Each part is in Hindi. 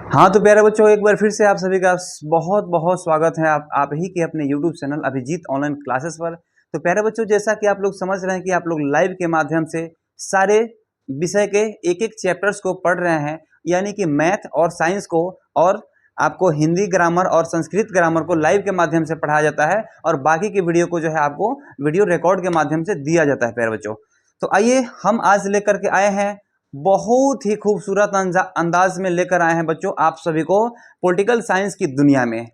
हाँ तो प्यारे बच्चों, एक बार फिर से आप सभी का बहुत बहुत स्वागत है आप ही के अपने YouTube channel Abhijeet online classes पर। तो प्यारे बच्चों, जैसा कि आप लोग समझ रहे हैं कि आप लोग लाइव के माध्यम से सारे विषय के एक एक चैप्टर्स को पढ़ रहे हैं, यानी कि मैथ और साइंस को, और आपको हिंदी ग्रामर और संस्कृत ग्रामर को लाइव के माध्यम से पढ़ाया जाता है, और बाकी की वीडियो को जो है आपको वीडियो रिकॉर्ड के माध्यम से दिया जाता है। प्यारे बच्चों, तो आइए हम आज लेकर के आए हैं, बहुत ही खूबसूरत अंदाज में लेकर आए हैं बच्चों आप सभी को पॉलिटिकल साइंस की दुनिया में।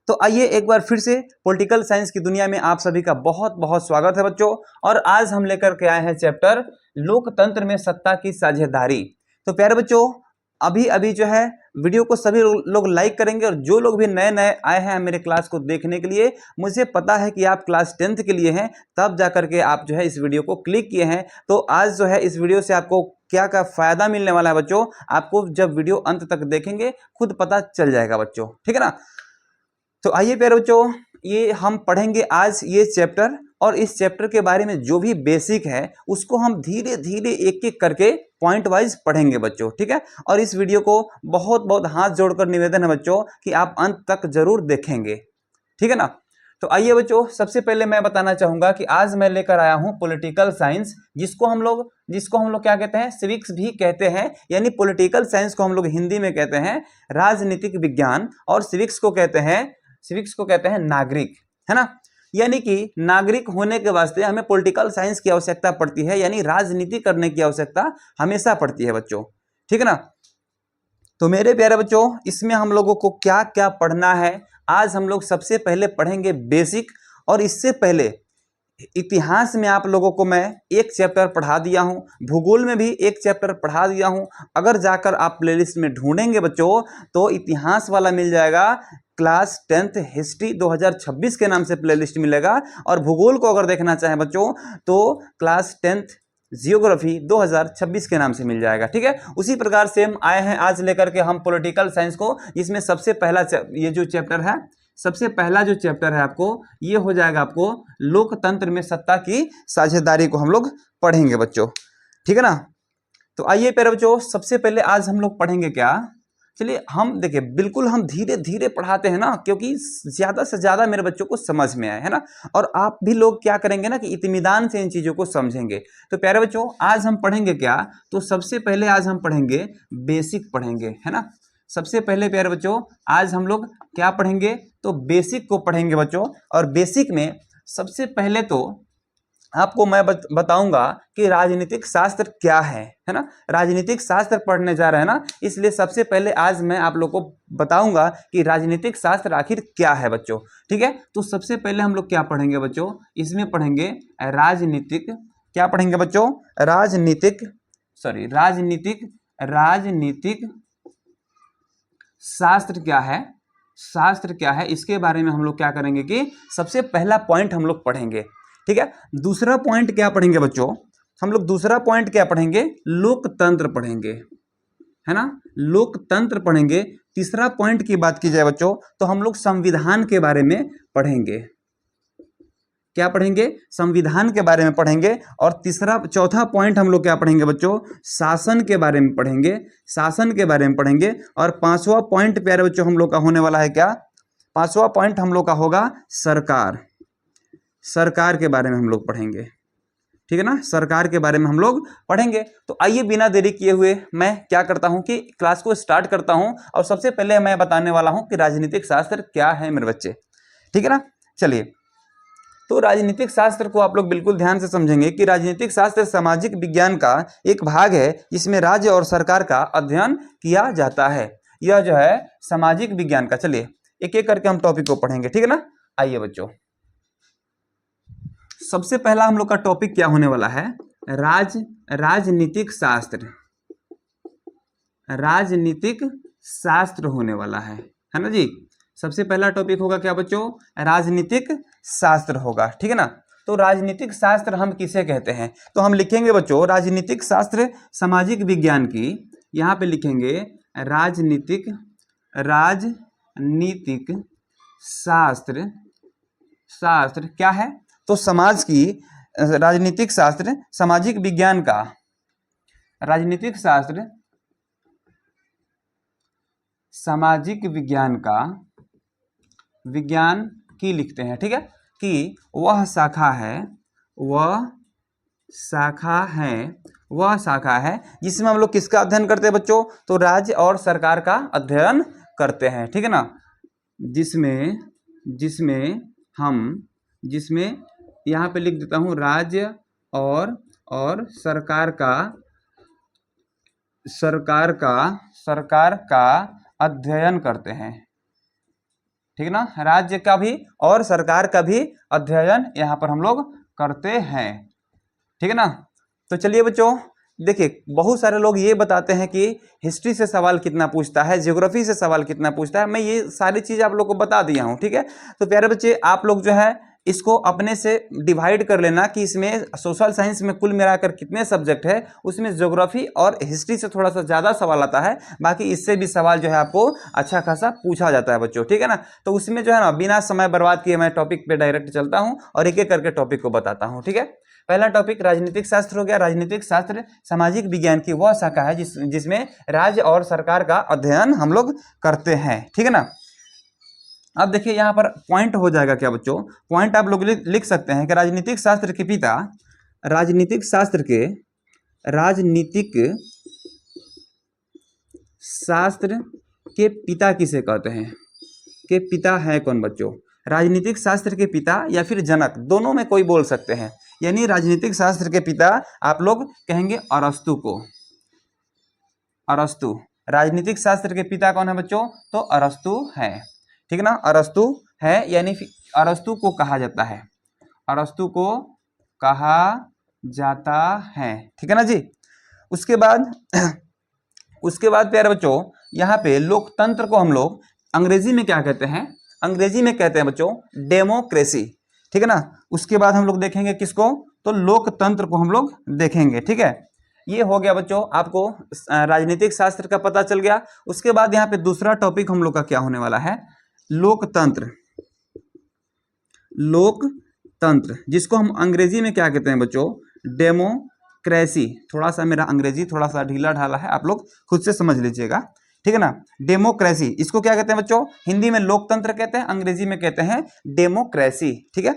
तो आइए एक बार फिर से पॉलिटिकल साइंस की दुनिया में आप सभी का बहुत बहुत स्वागत है बच्चों। और आज हम लेकर के आए हैं चैप्टर लोकतंत्र में सत्ता की साझेदारी। तो प्यारे बच्चों, अभी अभी जो है वीडियो को सभी लोग लाइक करेंगे, और जो लोग भी नए नए आए हैं मेरे क्लास को देखने के लिए, मुझे पता है कि आप क्लास 10th के लिए हैं, तब जाकर के आप जो है इस वीडियो को क्लिक किए हैं। तो आज जो है इस वीडियो से आपको क्या क्या फायदा मिलने वाला है बच्चों, आपको जब वीडियो अंत तक देखेंगे खुद पता चल जाएगा बच्चों, ठीक है ना। तो आइए प्यारे बच्चों, ये हम पढ़ेंगे आज ये चैप्टर, और इस चैप्टर के बारे में जो भी बेसिक है उसको हम धीरे धीरे एक एक करके पॉइंट वाइज पढ़ेंगे बच्चों, ठीक है। और इस वीडियो को बहुत बहुत हाथ जोड़कर निवेदन है बच्चों कि आप अंत तक जरूर देखेंगे, ठीक है ना। तो आइए बच्चों, सबसे पहले मैं बताना चाहूंगा कि आज मैं लेकर आया हूं पॉलिटिकल साइंस, जिसको हम लोग क्या कहते हैं, सिविक्स भी कहते हैं, यानी पॉलिटिकल साइंस को हम लोग हिंदी में कहते हैं राजनीतिक विज्ञान, और सिविक्स को कहते हैं नागरिक, है ना। यानी कि नागरिक होने के वास्ते हमें पॉलिटिकल साइंस की आवश्यकता पड़ती है, यानी राजनीति करने की आवश्यकता हमेशा पड़ती है बच्चों, ठीक है ना। तो मेरे प्यारे बच्चों, इसमें हम लोगों को क्या क्या पढ़ना है, आज हम लोग सबसे पहले पढ़ेंगे बेसिक। और इससे पहले इतिहास में आप लोगों को मैं एक चैप्टर पढ़ा दिया हूं, भूगोल में भी एक चैप्टर पढ़ा दिया हूं। अगर जाकर आप प्लेलिस्ट में ढूंढेंगे बच्चों तो इतिहास वाला मिल जाएगा, क्लास 10th हिस्ट्री 2026 के नाम से प्लेलिस्ट मिलेगा। और भूगोल को अगर देखना चाहें बच्चों तो क्लास 10th जियोग्राफी 2026 के नाम से मिल जाएगा, ठीक है। उसी प्रकार से हम आए हैं आज लेकर के हम पॉलिटिकल साइंस को, जिसमें सबसे पहला ये जो चैप्टर है, सबसे पहला जो चैप्टर है आपको ये हो जाएगा, आपको लोकतंत्र में सत्ता की साझेदारी को हम लोग पढ़ेंगे बच्चों, ठीक है ना। तो आइए प्यारे बच्चों, सबसे पहले आज हम लोग पढ़ेंगे क्या, चलिए हम देखिए, बिल्कुल हम धीरे धीरे पढ़ाते हैं ना, क्योंकि ज्यादा से ज्यादा मेरे बच्चों को समझ में आए, है ना। और आप भी लोग क्या करेंगे ना कि इत्मीनान से इन चीजों को समझेंगे। तो प्यारे बच्चों, आज हम पढ़ेंगे क्या, तो सबसे पहले आज हम पढ़ेंगे बेसिक पढ़ेंगे, है ना। सबसे पहले प्यारे बच्चों आज हम लोग क्या पढ़ेंगे, तो बेसिक को पढ़ेंगे बच्चों। और बेसिक में सबसे पहले तो आपको मैं बताऊंगा कि राजनीतिक शास्त्र क्या है ना। राजनीतिक शास्त्र पढ़ने जा रहे हैं ना, इसलिए सबसे पहले आज मैं आप लोग को बताऊंगा कि राजनीतिक शास्त्र आखिर क्या है बच्चों, ठीक है। तो सबसे पहले हम लोग क्या पढ़ेंगे बच्चों, इसमें पढ़ेंगे राजनीतिक, क्या पढ़ेंगे बच्चों, राजनीतिक शास्त्र क्या है, शास्त्र क्या है, इसके बारे में हम लोग क्या करेंगे कि सबसे पहला पॉइंट हम लोग पढ़ेंगे, ठीक है। दूसरा पॉइंट क्या पढ़ेंगे बच्चों, हम लोग दूसरा पॉइंट क्या पढ़ेंगे, लोकतंत्र पढ़ेंगे, है ना, लोकतंत्र पढ़ेंगे। तीसरा पॉइंट की बात की जाए बच्चों तो हम लोग संविधान के बारे में पढ़ेंगे, क्या पढ़ेंगे, संविधान के बारे में पढ़ेंगे। और चौथा पॉइंट हम लोग क्या पढ़ेंगे बच्चों, शासन के बारे में पढ़ेंगे, शासन के बारे में पढ़ेंगे। और पांचवा पॉइंट प्यारे बच्चों हम लोग का होने वाला है क्या, पांचवा पॉइंट हम लोग का होगा सरकार, सरकार के बारे में हम लोग पढ़ेंगे, ठीक है ना, सरकार के बारे में हम लोग पढ़ेंगे। तो आइए बिना देरी किए हुए मैं क्या करता हूं कि क्लास को स्टार्ट करता हूं, और सबसे पहले मैं बताने वाला हूं कि राजनीतिक शास्त्र क्या है मेरे बच्चे, ठीक है ना। चलिए, तो राजनीतिक शास्त्र को आप लोग बिल्कुल ध्यान से समझेंगे कि राजनीतिक शास्त्र सामाजिक विज्ञान का एक भाग है, जिसमें राज्य और सरकार का अध्ययन किया जाता है। यह जो है सामाजिक विज्ञान का, चलिए एक एक करके हम टॉपिक को पढ़ेंगे, ठीक है ना। आइए बच्चों, सबसे पहला हम लोग का टॉपिक क्या होने वाला है, राजनीतिक शास्त्र, राजनीतिक शास्त्र होने वाला है ना जी। सबसे पहला टॉपिक होगा क्या बच्चों, राजनीतिक शास्त्र होगा, ठीक है ना। तो राजनीतिक शास्त्र हम किसे कहते हैं, तो हम लिखेंगे बच्चों राजनीतिक शास्त्र सामाजिक विज्ञान की, यहां पे लिखेंगे राजनीतिक शास्त्र, शास्त्र क्या है, तो समाज की, राजनीतिक शास्त्र सामाजिक विज्ञान का, राजनीतिक शास्त्र सामाजिक विज्ञान का, विज्ञान की लिखते हैं, ठीक है, कि वह शाखा है, वह शाखा है, वह शाखा है जिसमें हम लोग किसका अध्ययन करते हैं बच्चों, तो राज्य और सरकार का अध्ययन करते हैं, ठीक है ना। जिसमें जिसमें हम जिसमें यहाँ पे लिख देता हूँ राज्य और सरकार का अध्ययन करते हैं, ठीक है ना। राज्य का भी और सरकार का भी अध्ययन यहाँ पर हम लोग करते हैं, ठीक है ना। तो चलिए बच्चों, देखिए बहुत सारे लोग ये बताते हैं कि हिस्ट्री से सवाल कितना पूछता है, ज्योग्राफी से सवाल कितना पूछता है। मैं ये सारी चीज़ आप लोग को बता दिया हूँ, ठीक है। तो प्यारे बच्चे, आप लोग जो है इसको अपने से डिवाइड कर लेना कि इसमें सोशल साइंस में कुल मिलाकर कितने सब्जेक्ट है, उसमें ज्योग्राफी और हिस्ट्री से थोड़ा सा ज़्यादा सवाल आता है, बाकी इससे भी सवाल जो है आपको अच्छा खासा पूछा जाता है बच्चों, ठीक है ना। तो उसमें जो है ना, बिना समय बर्बाद किए मैं टॉपिक पे डायरेक्ट चलता हूँ और एक एक करके टॉपिक को बताता हूँ, ठीक है। पहला टॉपिक राजनीतिक शास्त्र हो गया। राजनीतिक शास्त्र सामाजिक विज्ञान की वह शाखा है जिसमें राज्य और सरकार का अध्ययन हम लोग करते हैं, ठीक है ना। अब देखिए यहाँ पर पॉइंट हो जाएगा क्या बच्चों, पॉइंट आप लोग लिख सकते हैं कि राजनीतिक शास्त्र के पिता, राजनीतिक शास्त्र के पिता किसे कहते हैं, के पिता है कौन बच्चों, राजनीतिक शास्त्र के पिता या फिर जनक, दोनों में कोई बोल सकते हैं। यानी राजनीतिक शास्त्र के पिता आप लोग कहेंगे अरस्तु को, अरस्तु। राजनीतिक शास्त्र के पिता कौन है बच्चों, तो अरस्तु है, ठीक है ना, अरस्तु है, यानी अरस्तु को कहा जाता है, अरस्तु को कहा जाता है, ठीक है ना जी। उसके बाद प्यारे बच्चों, यहाँ पे लोकतंत्र को हम लोग अंग्रेजी में क्या कहते हैं, अंग्रेजी में कहते हैं बच्चों डेमोक्रेसी, ठीक है ना। उसके बाद हम लोग देखेंगे किसको, तो लोकतंत्र को हम लोग देखेंगे, ठीक है। ये हो गया बच्चों, आपको राजनीतिक शास्त्र का पता चल गया। उसके बाद यहाँ पे दूसरा टॉपिक हम लोग का क्या होने वाला है, लोकतंत्र, लोकतंत्र जिसको हम अंग्रेजी में क्या कहते हैं बच्चों, डेमोक्रेसी। थोड़ा सा मेरा अंग्रेजी थोड़ा सा ढीला ढाला है, आप लोग खुद से समझ लीजिएगा, ठीक है ना। डेमोक्रेसी इसको क्या कहते हैं बच्चों, हिंदी में लोकतंत्र कहते हैं, अंग्रेजी में कहते हैं डेमोक्रेसी, ठीक है।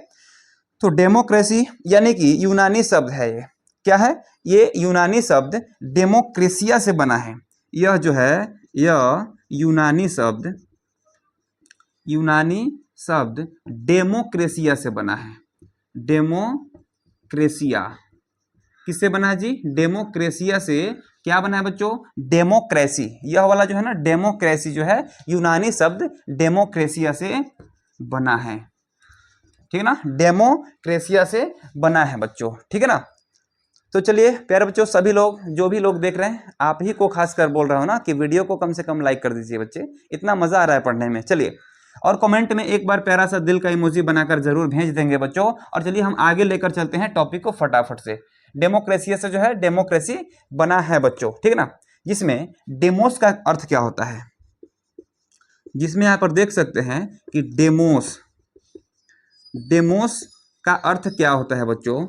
तो डेमोक्रेसी यानी कि यूनानी शब्द है, ये क्या है, ये यूनानी शब्द डेमोक्रेसिया से बना है। यह जो है, यह यूनानी शब्द डेमोक्रेसिया से बना है। डेमोक्रेसिया किससे बना है जी, डेमोक्रेसिया से क्या बना है बच्चों, डेमोक्रेसी। यह वाला जो है ना डेमोक्रेसी जो है, यूनानी शब्द डेमोक्रेसिया से बना है, ठीक है ना, डेमोक्रेसिया से बना है बच्चों, ठीक है ना। तो चलिए प्यारे बच्चों, सभी लोग जो भी लोग देख रहे हैं, आप ही को खासकर बोल रहा हूँ ना कि वीडियो को कम से कम लाइक कर दीजिए बच्चे, इतना मजा आ रहा है पढ़ने में। चलिए, और कमेंट में एक बार प्यारा सा दिल का इमोजी बनाकर जरूर भेज देंगे बच्चों। और चलिए हम आगे लेकर चलते हैं टॉपिक को फटाफट से। डेमोक्रेसी से जो है डेमोक्रेसी बना है बच्चों, ठीक है ना। जिसमें डेमोस का अर्थ क्या होता है, जिसमें यहाँ पर देख सकते हैं कि डेमोस का अर्थ क्या होता है बच्चों,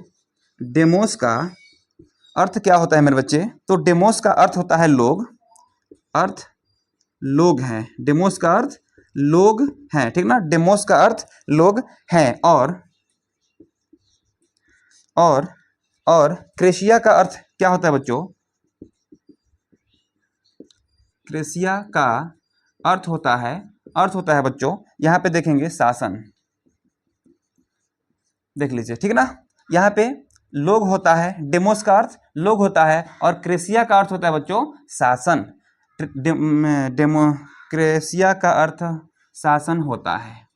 डेमोस का अर्थ क्या होता है मेरे बच्चे, तो डेमोस का अर्थ होता है लोग, अर्थ लोग हैं, डेमोस का अर्थ लोग हैं, ठीक ना, डेमोस का अर्थ लोग हैं। और क्रेसिया का अर्थ क्या होता है बच्चों, क्रेसिया का अर्थ होता है बच्चों, यहां पे देखेंगे शासन, देख लीजिए, ठीक है ना। यहाँ पे लोग होता है, डेमोस का अर्थ लोग होता है, और क्रेसिया का अर्थ होता है बच्चों शासन। डेमोक्रेसिया का अर्थ शासन होता है,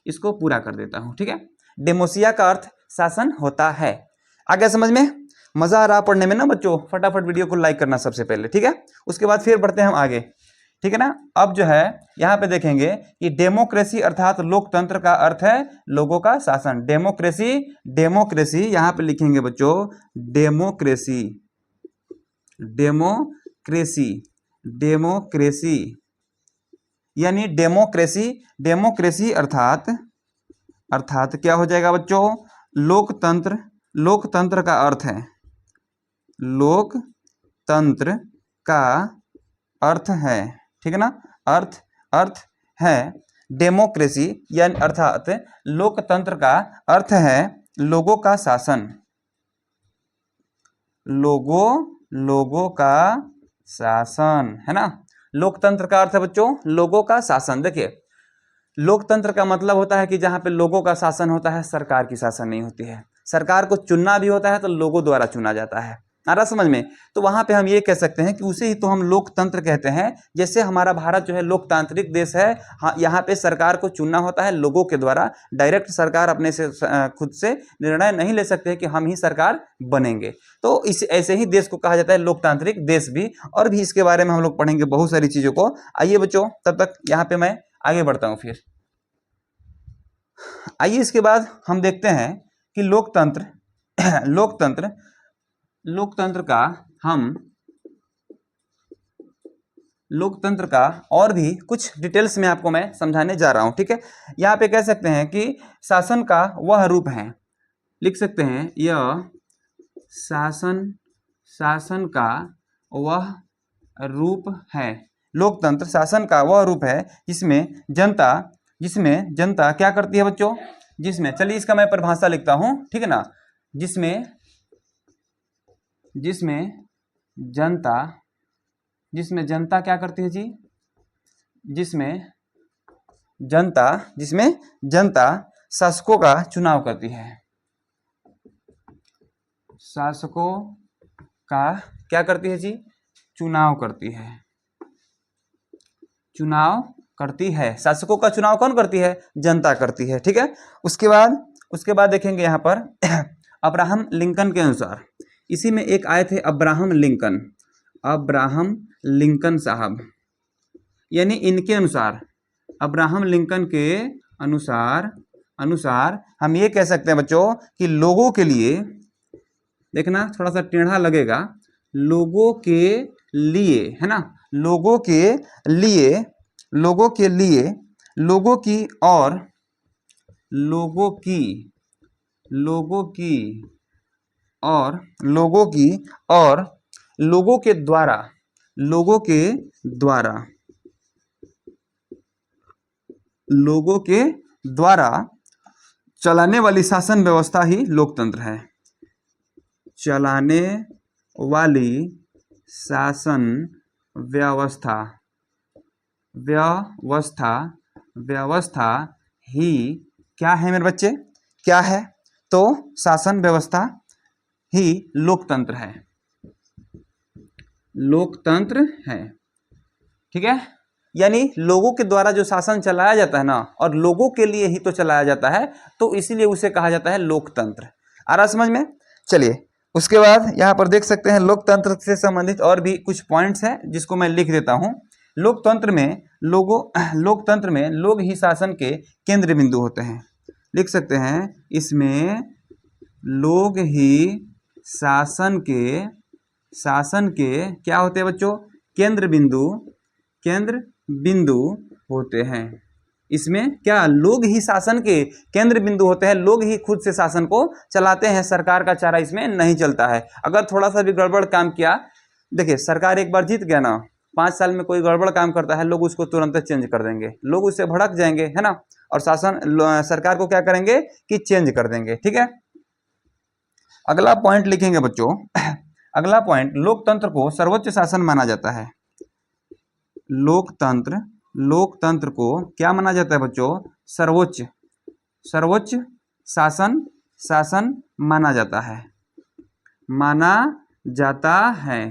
इसको पूरा कर देता हूं, ठीक है। डेमोसिया का अर्थ शासन होता है। आगे समझ में मजा आ रहा पढ़ने में ना बच्चों, फटाफट वीडियो को लाइक करना सबसे पहले, ठीक है। उसके बाद फिर बढ़ते हैं हम आगे, ठीक है ना। अब जो है यहाँ पे देखेंगे कि डेमोक्रेसी अर्थात लोकतंत्र का अर्थ है लोगों का शासन। डेमोक्रेसी यहाँ पे लिखेंगे बच्चों डेमोक्रेसी यानी डेमोक्रेसी अर्थात क्या हो जाएगा बच्चों, लोकतंत्र का अर्थ है, लोकतंत्र का अर्थ है, ठीक है ना, अर्थ अर्थ है डेमोक्रेसी, यानी अर्थात लोकतंत्र का अर्थ है लोगों का शासन, लोगों का शासन, है ना। लोकतंत्र का अर्थ है बच्चों लोगों का शासन। देखिए लोकतंत्र का मतलब होता है कि जहां पे लोगों का शासन होता है, सरकार की शासन नहीं होती है। सरकार को चुनना भी होता है तो लोगों द्वारा चुना जाता है। आ रहा समझ में? तो वहां पे हम ये कह सकते हैं कि उसे ही तो हम लोकतंत्र कहते हैं। जैसे हमारा भारत जो है लोकतांत्रिक देश है, हाँ, यहाँ पे सरकार को चुनना होता है लोगों के द्वारा। डायरेक्ट सरकार अपने से खुद से निर्णय नहीं ले सकते हैं कि हम ही सरकार बनेंगे। तो इस ऐसे ही देश को कहा जाता है लोकतांत्रिक देश भी। और भी इसके बारे में हम लोग पढ़ेंगे बहुत सारी चीजों को। आइए बच्चों, तब तक यहाँ पे मैं आगे बढ़ता हूँ। फिर आइए इसके बाद हम देखते हैं कि लोकतंत्र लोकतंत्र लोकतंत्र का हम लोकतंत्र का और भी कुछ डिटेल्स में आपको मैं समझाने जा रहा हूं। ठीक है, यहाँ पे कह सकते हैं कि शासन का वह रूप है, लिख सकते हैं यह शासन का वह रूप है। लोकतंत्र शासन का वह रूप है जिसमें जनता क्या करती है बच्चों, जिसमें, चलिए इसका मैं परिभाषा लिखता हूं, ठीक है ना। जिसमें जनता क्या करती है जी, जिसमें जनता शासकों का चुनाव करती है, शासकों का क्या करती है जी, चुनाव करती है। शासकों का चुनाव कौन करती है, जनता करती है। ठीक है, उसके बाद देखेंगे यहाँ पर अब्राहम लिंकन के अनुसार, इसी में एक आए थे अब्राहम लिंकन साहब, यानी इनके अनुसार, अब्राहम लिंकन के अनुसार हम ये कह सकते हैं बच्चों कि लोगों के लिए, देखना थोड़ा सा टेढ़ा लगेगा, लोगों के लिए, है ना, लोगों के द्वारा चलाने वाली शासन व्यवस्था ही लोकतंत्र है। चलाने वाली शासन व्यवस्था ही क्या है मेरे बच्चे, क्या है, तो शासन व्यवस्था ही लोकतंत्र है। ठीक है, यानी लोगों के द्वारा जो शासन चलाया जाता है ना, और लोगों के लिए ही तो चलाया जाता है, तो इसीलिए उसे कहा जाता है लोकतंत्र। आ रहा समझ में? चलिए उसके बाद यहाँ पर देख सकते हैं लोकतंत्र से संबंधित और भी कुछ पॉइंट्स हैं जिसको मैं लिख देता हूँ। लोकतंत्र में लोग ही शासन के केंद्र बिंदु होते हैं, लिख सकते हैं इसमें लोग ही शासन के क्या होते हैं बच्चों, केंद्र बिंदु होते हैं। इसमें क्या, लोग ही शासन के केंद्र बिंदु होते हैं, लोग ही खुद से शासन को चलाते हैं, सरकार का चारा इसमें नहीं चलता है। अगर थोड़ा सा भी गड़बड़ काम किया, देखिए सरकार एक बार जीत गया ना, 5 साल में कोई गड़बड़ काम करता है, लोग उसको तुरंत चेंज कर देंगे, लोग उससे भड़क जाएंगे, है ना, और सरकार को क्या करेंगे कि चेंज कर देंगे। ठीक है, अगला पॉइंट लिखेंगे बच्चों अगला पॉइंट, लोकतंत्र को सर्वोच्च शासन माना जाता है। लोकतंत्र को क्या माना जाता है बच्चों, सर्वोच्च शासन माना जाता है।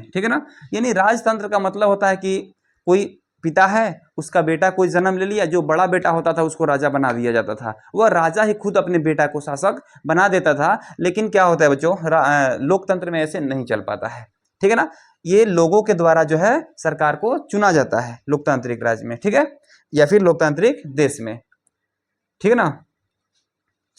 ठीक है ना, यानी राजतंत्र का मतलब होता है कि कोई पिता है, उसका बेटा कोई जन्म ले लिया, जो बड़ा बेटा होता था उसको राजा बना दिया जाता था, वह राजा ही खुद अपने बेटा को शासक बना देता था। लेकिन क्या होता है बच्चों, लोकतंत्र में ऐसे नहीं चल पाता है। ठीक है ना, ये लोगों के द्वारा जो है सरकार को चुना जाता है लोकतांत्रिक राज्य में, ठीक है, या फिर लोकतांत्रिक देश में। ठीक है ना,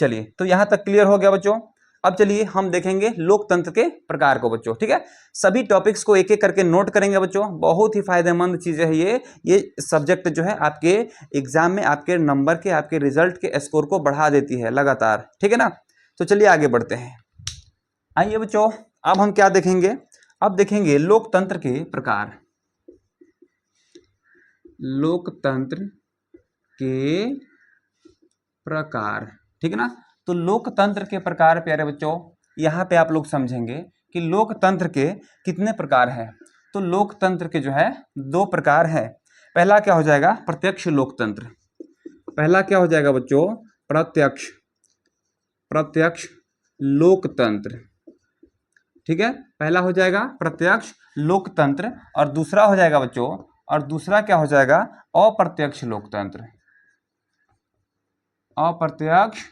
चलिए तो यहां तक क्लियर हो गया बच्चों। अब चलिए हम देखेंगे लोकतंत्र के प्रकार को बच्चों। ठीक है, सभी टॉपिक्स को एक एक करके नोट करेंगे बच्चों, बहुत ही फायदेमंद चीजें है ये सब्जेक्ट जो है आपके एग्जाम में आपके नंबर के, आपके रिजल्ट के स्कोर को बढ़ा देती है लगातार। ठीक है ना, तो चलिए आगे बढ़ते हैं। आइए बच्चों, अब हम क्या देखेंगे, अब देखेंगे लोकतंत्र के प्रकार। लोकतंत्र के प्रकार, ठीक है ना। तो लोकतंत्र के प्रकार प्यारे बच्चों, यहाँ पे आप लोग समझेंगे कि लोकतंत्र के कितने प्रकार हैं। तो लोकतंत्र के जो है 2 प्रकार है। पहला क्या हो जाएगा, प्रत्यक्ष लोकतंत्र। पहला क्या हो जाएगा बच्चों, प्रत्यक्ष लोकतंत्र, ठीक है। पहला हो जाएगा प्रत्यक्ष लोकतंत्र और दूसरा हो जाएगा बच्चों, और दूसरा क्या हो जाएगा, अप्रत्यक्ष लोकतंत्र। अप्रत्यक्ष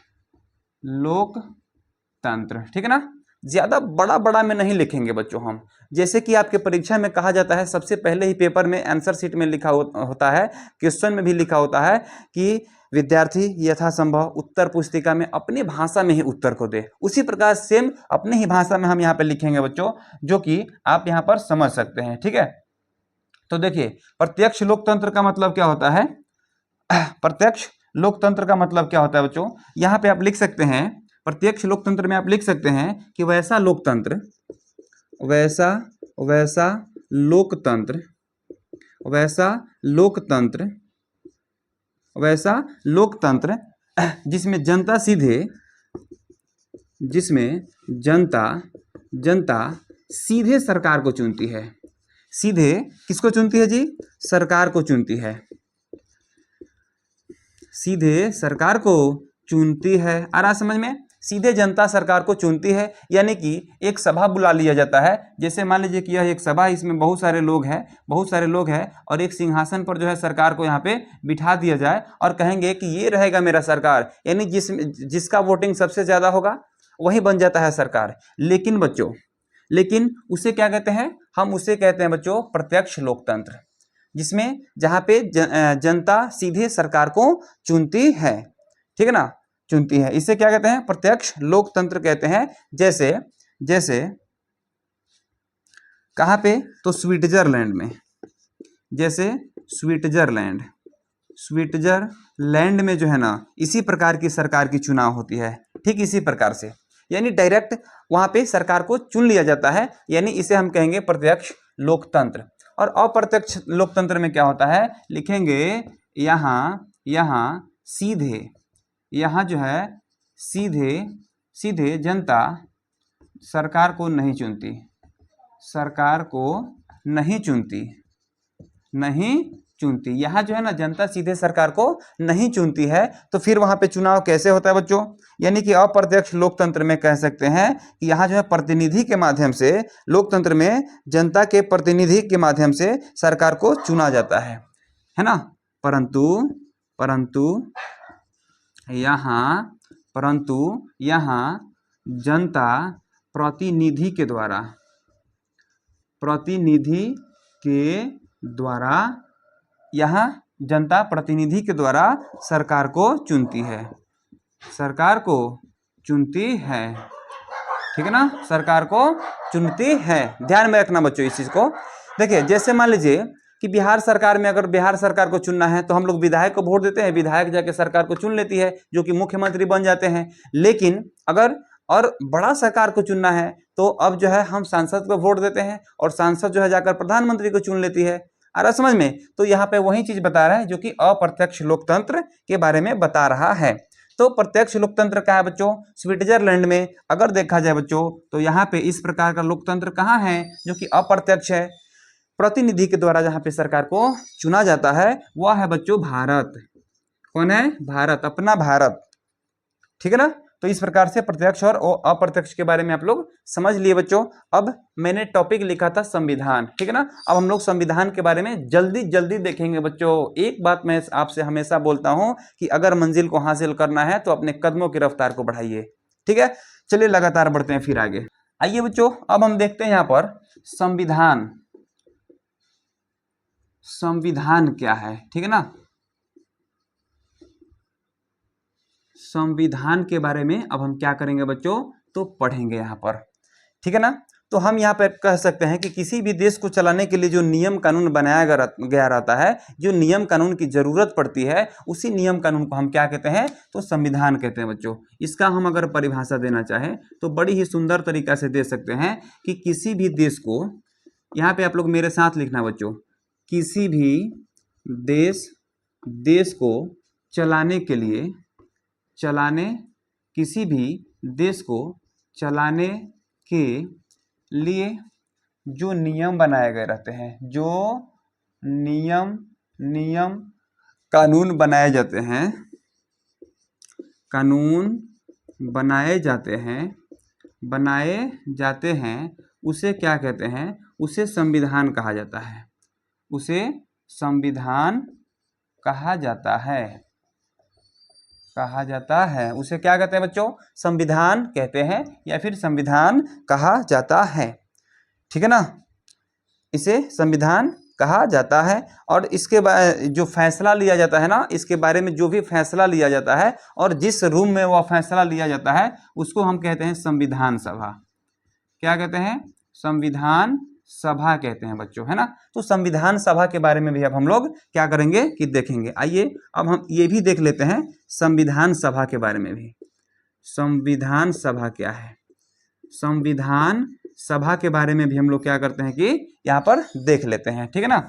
लोकतंत्र, ठीक है ना। ज्यादा बड़ा बड़ा में नहीं लिखेंगे बच्चों हम, जैसे कि आपके परीक्षा में कहा जाता है, सबसे पहले ही पेपर में आंसर शीट में लिखा होता है, क्वेश्चन में भी लिखा होता है कि विद्यार्थी यथासंभव उत्तर पुस्तिका में अपनी भाषा में ही उत्तर को दे। उसी प्रकार सेम अपनी ही भाषा में हम यहाँ पे लिखेंगे बच्चों, जो कि आप यहाँ पर समझ सकते हैं, ठीक है। तो देखिए, प्रत्यक्ष लोकतंत्र का मतलब क्या होता है, प्रत्यक्ष लोकतंत्र का मतलब क्या होता है बच्चों, यहाँ पे आप लिख सकते हैं, प्रत्यक्ष लोकतंत्र में आप लिख सकते हैं कि वैसा लोकतंत्र जिसमें जनता सीधे सरकार को चुनती है। सीधे किसको चुनती है जी, सरकार को चुनती है, सीधे सरकार को चुनती है। आ रहा समझ में, सीधे जनता सरकार को चुनती है, यानी कि एक सभा बुला लिया जाता है। जैसे मान लीजिए कि यह एक सभा, इसमें बहुत सारे लोग हैं और एक सिंहासन पर जो है सरकार को यहाँ पे बिठा दिया जाए और कहेंगे कि ये रहेगा मेरा सरकार, यानी जिसका वोटिंग सबसे ज्यादा होगा वही बन जाता है सरकार। लेकिन उसे क्या कहते हैं, हम उसे कहते हैं बच्चों प्रत्यक्ष लोकतंत्र, जिसमें जहां पे जनता सीधे सरकार को चुनती है, ठीक है ना, चुनती है। इसे क्या कहते हैं, प्रत्यक्ष लोकतंत्र कहते हैं। जैसे कहां पे, तो स्विट्जरलैंड में, जैसे स्विट्जरलैंड में जो है ना, इसी प्रकार की सरकार की चुनाव होती है, ठीक इसी प्रकार से, यानी डायरेक्ट वहां पे सरकार को चुन लिया जाता है, यानी इसे हम कहेंगे प्रत्यक्ष लोकतंत्र। और अप्रत्यक्ष लोकतंत्र में क्या होता है, लिखेंगे यहाँ सीधे, यहाँ जो है सीधे जनता सरकार को नहीं चुनती, यहाँ जो है ना जनता सीधे सरकार को नहीं चुनती है। तो फिर वहां पे चुनाव कैसे होता है बच्चों, यानी कि अप्रत्यक्ष लोकतंत्र में कह सकते हैं कि यहाँ जो है प्रतिनिधि के माध्यम से, लोकतंत्र में जनता के प्रतिनिधि के माध्यम से सरकार को चुना जाता है ना। परंतु यहाँ जनता प्रतिनिधि के द्वारा सरकार को चुनती है, ठीक है ना, सरकार को चुनती है। ध्यान में रखना बच्चों इस चीज को। देखिए, जैसे मान लीजिए कि बिहार सरकार में अगर बिहार सरकार को चुनना है तो हम लोग विधायक को वोट देते हैं, विधायक जाके सरकार को चुन लेती है, जो कि मुख्यमंत्री बन जाते हैं। लेकिन अगर और बड़ा सरकार को चुनना है तो अब जो है हम सांसद को वोट देते हैं और सांसद जो है जाकर प्रधानमंत्री को चुन लेती है। आ रहा समझ में, तो यहाँ पे वही चीज बता रहा है जो कि अप्रत्यक्ष लोकतंत्र के बारे में बता रहा है। तो प्रत्यक्ष लोकतंत्र क्या है बच्चों, स्विट्जरलैंड में अगर देखा जाए बच्चों, तो यहाँ पे इस प्रकार का लोकतंत्र कहाँ है जो कि अप्रत्यक्ष है, प्रतिनिधि के द्वारा जहाँ पे सरकार को चुना जाता है, वह है बच्चों भारत। कौन है, भारत, अपना भारत, ठीक है ना। तो इस प्रकार से प्रत्यक्ष और अप्रत्यक्ष के बारे में आप लोग समझ लिए बच्चों। अब मैंने टॉपिक लिखा था संविधान, ठीक है ना। अब हम लोग संविधान के बारे में जल्दी देखेंगे बच्चों। एक बात मैं आपसे हमेशा बोलता हूं कि अगर मंजिल को हासिल करना है तो अपने कदमों की रफ्तार को बढ़ाइए, ठीक है। चलिए लगातार बढ़ते हैं फिर आगे। आइए बच्चों, अब हम देखते हैं यहाँ पर संविधान क्या है, ठीक है ना। संविधान के बारे में अब हम क्या करेंगे बच्चों, तो पढ़ेंगे यहाँ पर, ठीक है ना। तो हम यहाँ पर कह सकते हैं कि किसी भी देश को चलाने के लिए जो नियम कानून बनाया गया रहता है, जो नियम कानून की जरूरत पड़ती है, उसी नियम कानून को हम क्या कहते हैं, तो संविधान कहते हैं बच्चों। इसका हम अगर परिभाषा देना चाहें तो बड़ी ही सुंदर तरीका से दे सकते हैं कि किसी भी देश को, यहाँ पे आप लोग मेरे साथ लिखना बच्चों, किसी भी देश को चलाने के लिए, किसी भी देश को चलाने के लिए जो नियम बनाए गए रहते हैं, जो नियम कानून बनाए जाते हैं, उसे क्या कहते हैं? उसे संविधान कहा जाता है। उसे संविधान कहा जाता है। उसे क्या कहते हैं बच्चों? संविधान कहते हैं या फिर संविधान कहा जाता है। ठीक है ना, इसे संविधान कहा जाता है। और इसके जो फैसला लिया जाता है ना, इसके बारे में जो भी फैसला लिया जाता है और जिस रूम में वह फैसला लिया जाता है उसको हम कहते हैं संविधान सभा। क्या कहते हैं? संविधान सभा कहते हैं बच्चों, है ना। तो संविधान सभा के बारे में भी अब हम लोग क्या करेंगे कि देखेंगे। आइए अब हम ये भी देख लेते हैं संविधान सभा के बारे में भी। संविधान सभा क्या है? संविधान सभा के बारे में भी हम लोग क्या करते हैं कि यहाँ पर देख लेते हैं। ठीक है ना,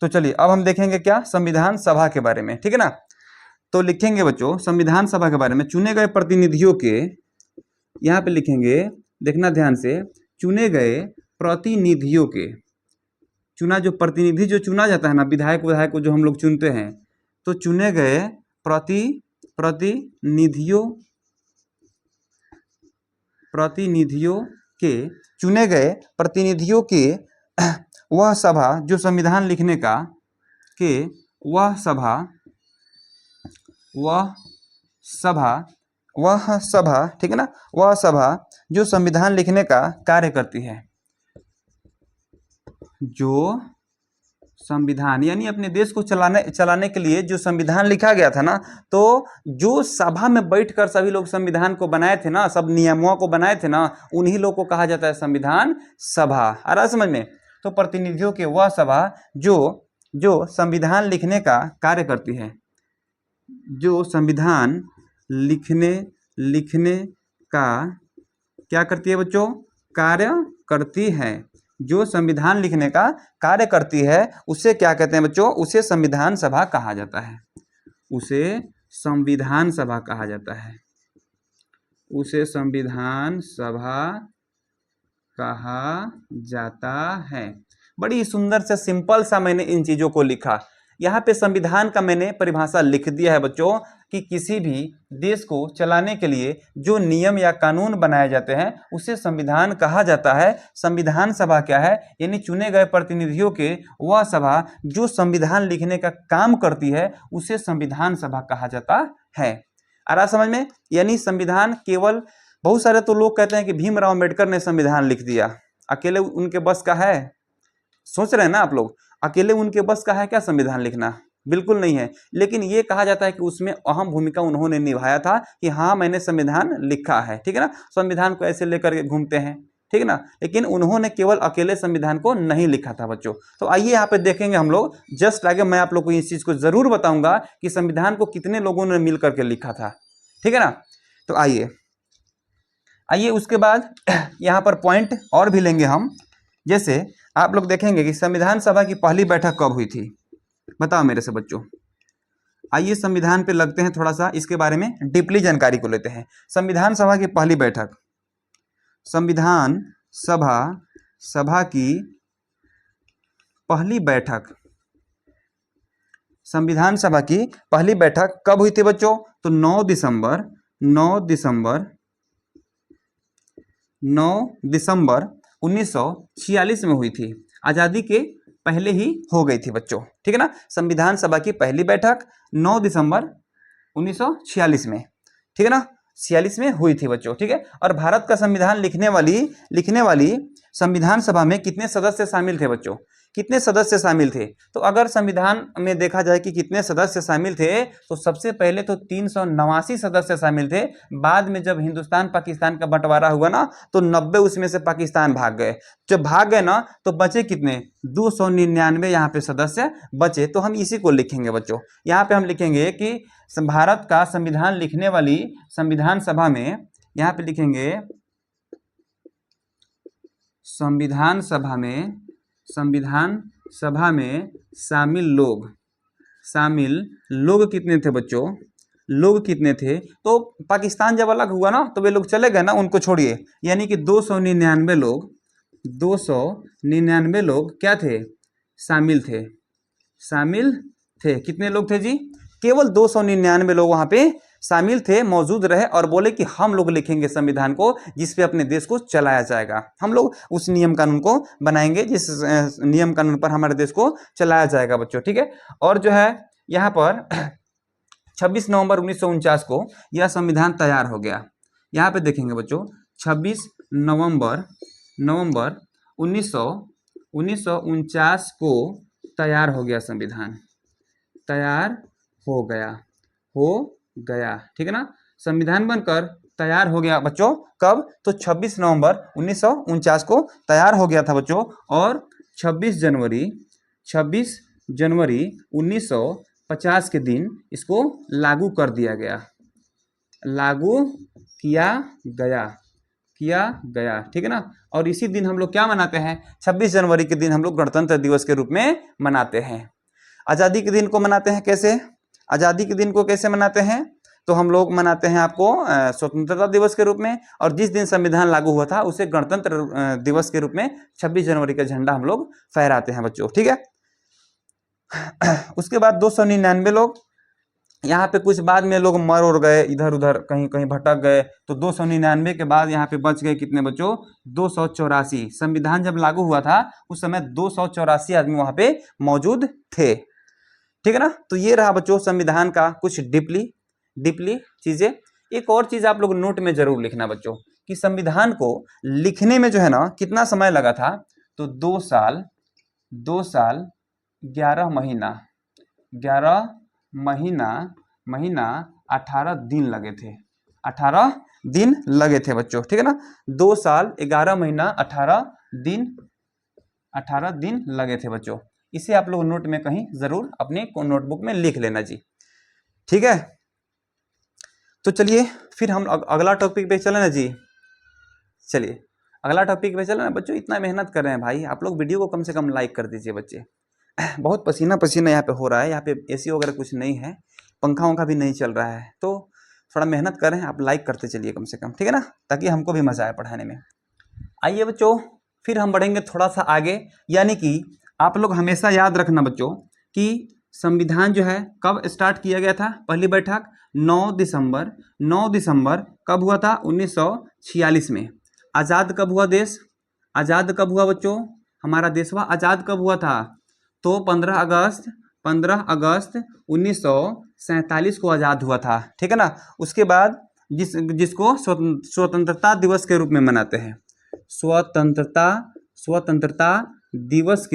तो चलिए अब हम देखेंगे क्या संविधान सभा के बारे में। ठीक है ना, तो लिखेंगे बच्चों संविधान सभा के बारे में, चुने गए प्रतिनिधियों के, यहाँ पे लिखेंगे, देखना ध्यान से, चुने गए प्रतिनिधियों के, जो प्रतिनिधि जो चुना जाता है ना, विधायक को जो हम लोग चुनते हैं, तो चुने गए प्रतिनिधियों के, चुने गए प्रतिनिधियों के वह सभा जो संविधान लिखने का, के वह सभा, ठीक है ना, वह सभा जो संविधान लिखने का कार्य करती है। जो संविधान यानी अपने देश को चलाने के लिए जो संविधान लिखा गया था ना, तो जो सभा में बैठकर सभी लोग संविधान को बनाए थे ना, सब नियमों को बनाए थे ना, उन्हीं लोग को कहा जाता है संविधान सभा। आ रहा समझ में? तो प्रतिनिधियों के वह सभा जो संविधान लिखने का कार्य करती है, जो संविधान लिखने का क्या करती है बच्चों? कार्य करती है। जो संविधान लिखने का कार्य करती है उसे क्या कहते हैं बच्चों? उसे संविधान सभा कहा जाता है। उसे संविधान सभा कहा जाता है। उसे संविधान सभा कहा जाता है। बड़ी सुंदर से सिंपल सा मैंने इन चीजों को लिखा। यहाँ पे संविधान का मैंने परिभाषा लिख दिया है बच्चों कि किसी भी देश को चलाने के लिए जो नियम या कानून बनाए जाते हैं उसे संविधान कहा जाता है। संविधान सभा क्या है? यानी चुने गए प्रतिनिधियों के वह सभा जो संविधान लिखने का काम करती है उसे संविधान सभा कहा जाता है। आ रहा समझ में? यानी संविधान केवल, बहुत सारे तो लोग कहते हैं कि भीमराव अंबेडकर ने संविधान लिख दिया, अकेले उनके बस का है? सोच रहे हैं ना आप लोग, अकेले उनके बस का है क्या संविधान लिखना? बिल्कुल नहीं है। लेकिन ये कहा जाता है कि उसमें अहम भूमिका उन्होंने निभाया था कि हाँ मैंने संविधान लिखा है। ठीक है ना, संविधान को ऐसे लेकर के घूमते हैं, ठीक है ना, लेकिन उन्होंने केवल अकेले संविधान को नहीं लिखा था बच्चों। तो आइए यहाँ पे देखेंगे हम लोग, जस्ट आगे मैं आप लोग को इस चीज को जरूर बताऊंगा कि संविधान को कितने लोगों ने मिल करके लिखा था। ठीक है ना, तो आइए उसके बाद यहाँ पर पॉइंट और भी लेंगे हम। जैसे आप लोग देखेंगे कि संविधान सभा की पहली बैठक कब हुई थी, बताओ मेरे से बच्चों। आइए संविधान पे लगते हैं, थोड़ा सा इसके बारे में डीपली जानकारी को लेते हैं। संविधान सभा की पहली बैठक, संविधान सभा की पहली बैठक, संविधान सभा की पहली बैठक कब हुई थी बच्चों? तो 9 दिसंबर 1946 में हुई थी। आज़ादी के पहले ही हो गई थी बच्चों। ठीक है ना, संविधान सभा की पहली बैठक 9 दिसंबर 1946 में, ठीक है ना, 46 में हुई थी बच्चों। ठीक है, और भारत का संविधान लिखने वाली संविधान सभा में कितने सदस्य शामिल थे बच्चों? कितने सदस्य शामिल थे? तो अगर संविधान में देखा जाए कि कितने सदस्य शामिल थे, तो सबसे पहले तो 389 सदस्य शामिल थे। बाद में जब हिंदुस्तान पाकिस्तान का बंटवारा हुआ ना, तो 90 उसमें से पाकिस्तान भाग गए। जब भाग गए ना, तो बचे कितने? 299 यहाँ पे सदस्य बचे। तो हम इसी को लिखेंगे बच्चों। यहाँ पे हम लिखेंगे कि भारत का संविधान लिखने वाली संविधान सभा में, यहाँ पे लिखेंगे संविधान सभा में शामिल लोग कितने थे बच्चों, लोग कितने थे? तो पाकिस्तान जब अलग हुआ ना तो वे लोग चले गए ना, उनको छोड़िए, यानी कि 299 लोग, 299 लोग क्या थे? शामिल थे, शामिल थे। कितने लोग थे जी? केवल 299 लोग वहां पे शामिल थे, मौजूद रहे और बोले कि हम लोग लिखेंगे संविधान को जिस पे अपने देश को चलाया जाएगा। हम लोग उस नियम कानून को बनाएंगे जिस नियम कानून पर हमारे देश को चलाया जाएगा बच्चों, ठीक है। और जो है यहाँ पर 26 नवंबर 1949 को यह संविधान तैयार हो गया। यहाँ पे देखेंगे बच्चों, 26 नवंबर 1949 को तैयार हो गया संविधान, तैयार हो गया, ठीक है ना। संविधान बनकर तैयार हो गया बच्चों, कब? तो 26 नवंबर 1949 को तैयार हो गया था बच्चों, और 26 जनवरी 1950 के दिन इसको लागू कर दिया गया, लागू किया गया, ठीक है ना। और इसी दिन हम लोग क्या मनाते हैं? 26 जनवरी के दिन हम लोग गणतंत्र दिवस के रूप में मनाते हैं। आज़ादी के दिन को मनाते हैं कैसे? आज़ादी के दिन को कैसे मनाते हैं? तो हम लोग मनाते हैं आपको स्वतंत्रता दिवस के रूप में, और जिस दिन संविधान लागू हुआ था उसे गणतंत्र दिवस के रूप में 26 जनवरी का झंडा हम लोग फहराते हैं बच्चों, ठीक है। उसके बाद 299 लोग, यहाँ पे कुछ बाद में लोग मर उड़ गए, इधर उधर कहीं कहीं भटक गए, तो 299 के बाद यहाँ पे बच गए कितने बच्चों? 284। संविधान जब लागू हुआ था उस समय 284 आदमी वहां पे मौजूद थे, ठीक है ना। तो ये रहा बच्चों संविधान का कुछ डीपली चीजें। एक और चीज आप लोग नोट में जरूर लिखना बच्चों, कि संविधान को लिखने में जो है ना कितना समय लगा था? तो 2 साल 11 महीना 18 दिन लगे थे, 18 दिन लगे थे बच्चों, ठीक है ना। 2 साल 11 महीना 18 दिन लगे थे बच्चों। इसे आप लोग नोट में कहीं जरूर अपने नोटबुक में लिख लेना जी, ठीक है। तो चलिए फिर हम अगला टॉपिक पे चले ना जी। चलिए अगला टॉपिक पे चले ना बच्चों। इतना मेहनत कर रहे हैं भाई आप लोग, वीडियो को कम से कम लाइक कर दीजिए बच्चे। बहुत पसीना यहाँ पे हो रहा है, यहाँ पे एसी वगैरह कुछ नहीं है, पंखा वंखा भी नहीं चल रहा है, तो थोड़ा मेहनत करें, आप लाइक करते चलिए कम से कम, ठीक है ना, ताकि हमको भी मजा आए पढ़ाने में। आइए बच्चों फिर हम बढ़ेंगे थोड़ा सा आगे, यानी कि आप लोग हमेशा याद रखना बच्चों कि संविधान जो है कब स्टार्ट किया गया था? पहली बैठक 9 दिसंबर कब हुआ था? 1946 में। आज़ाद कब हुआ देश? आज़ाद कब हुआ बच्चों? हमारा देश हुआ आज़ाद कब हुआ था? तो 15 अगस्त 1947 को आज़ाद हुआ था, ठीक है ना। उसके बाद जिसको स्वतंत्रता दिवस के रूप में मनाते हैं, स्वतंत्रता दिवस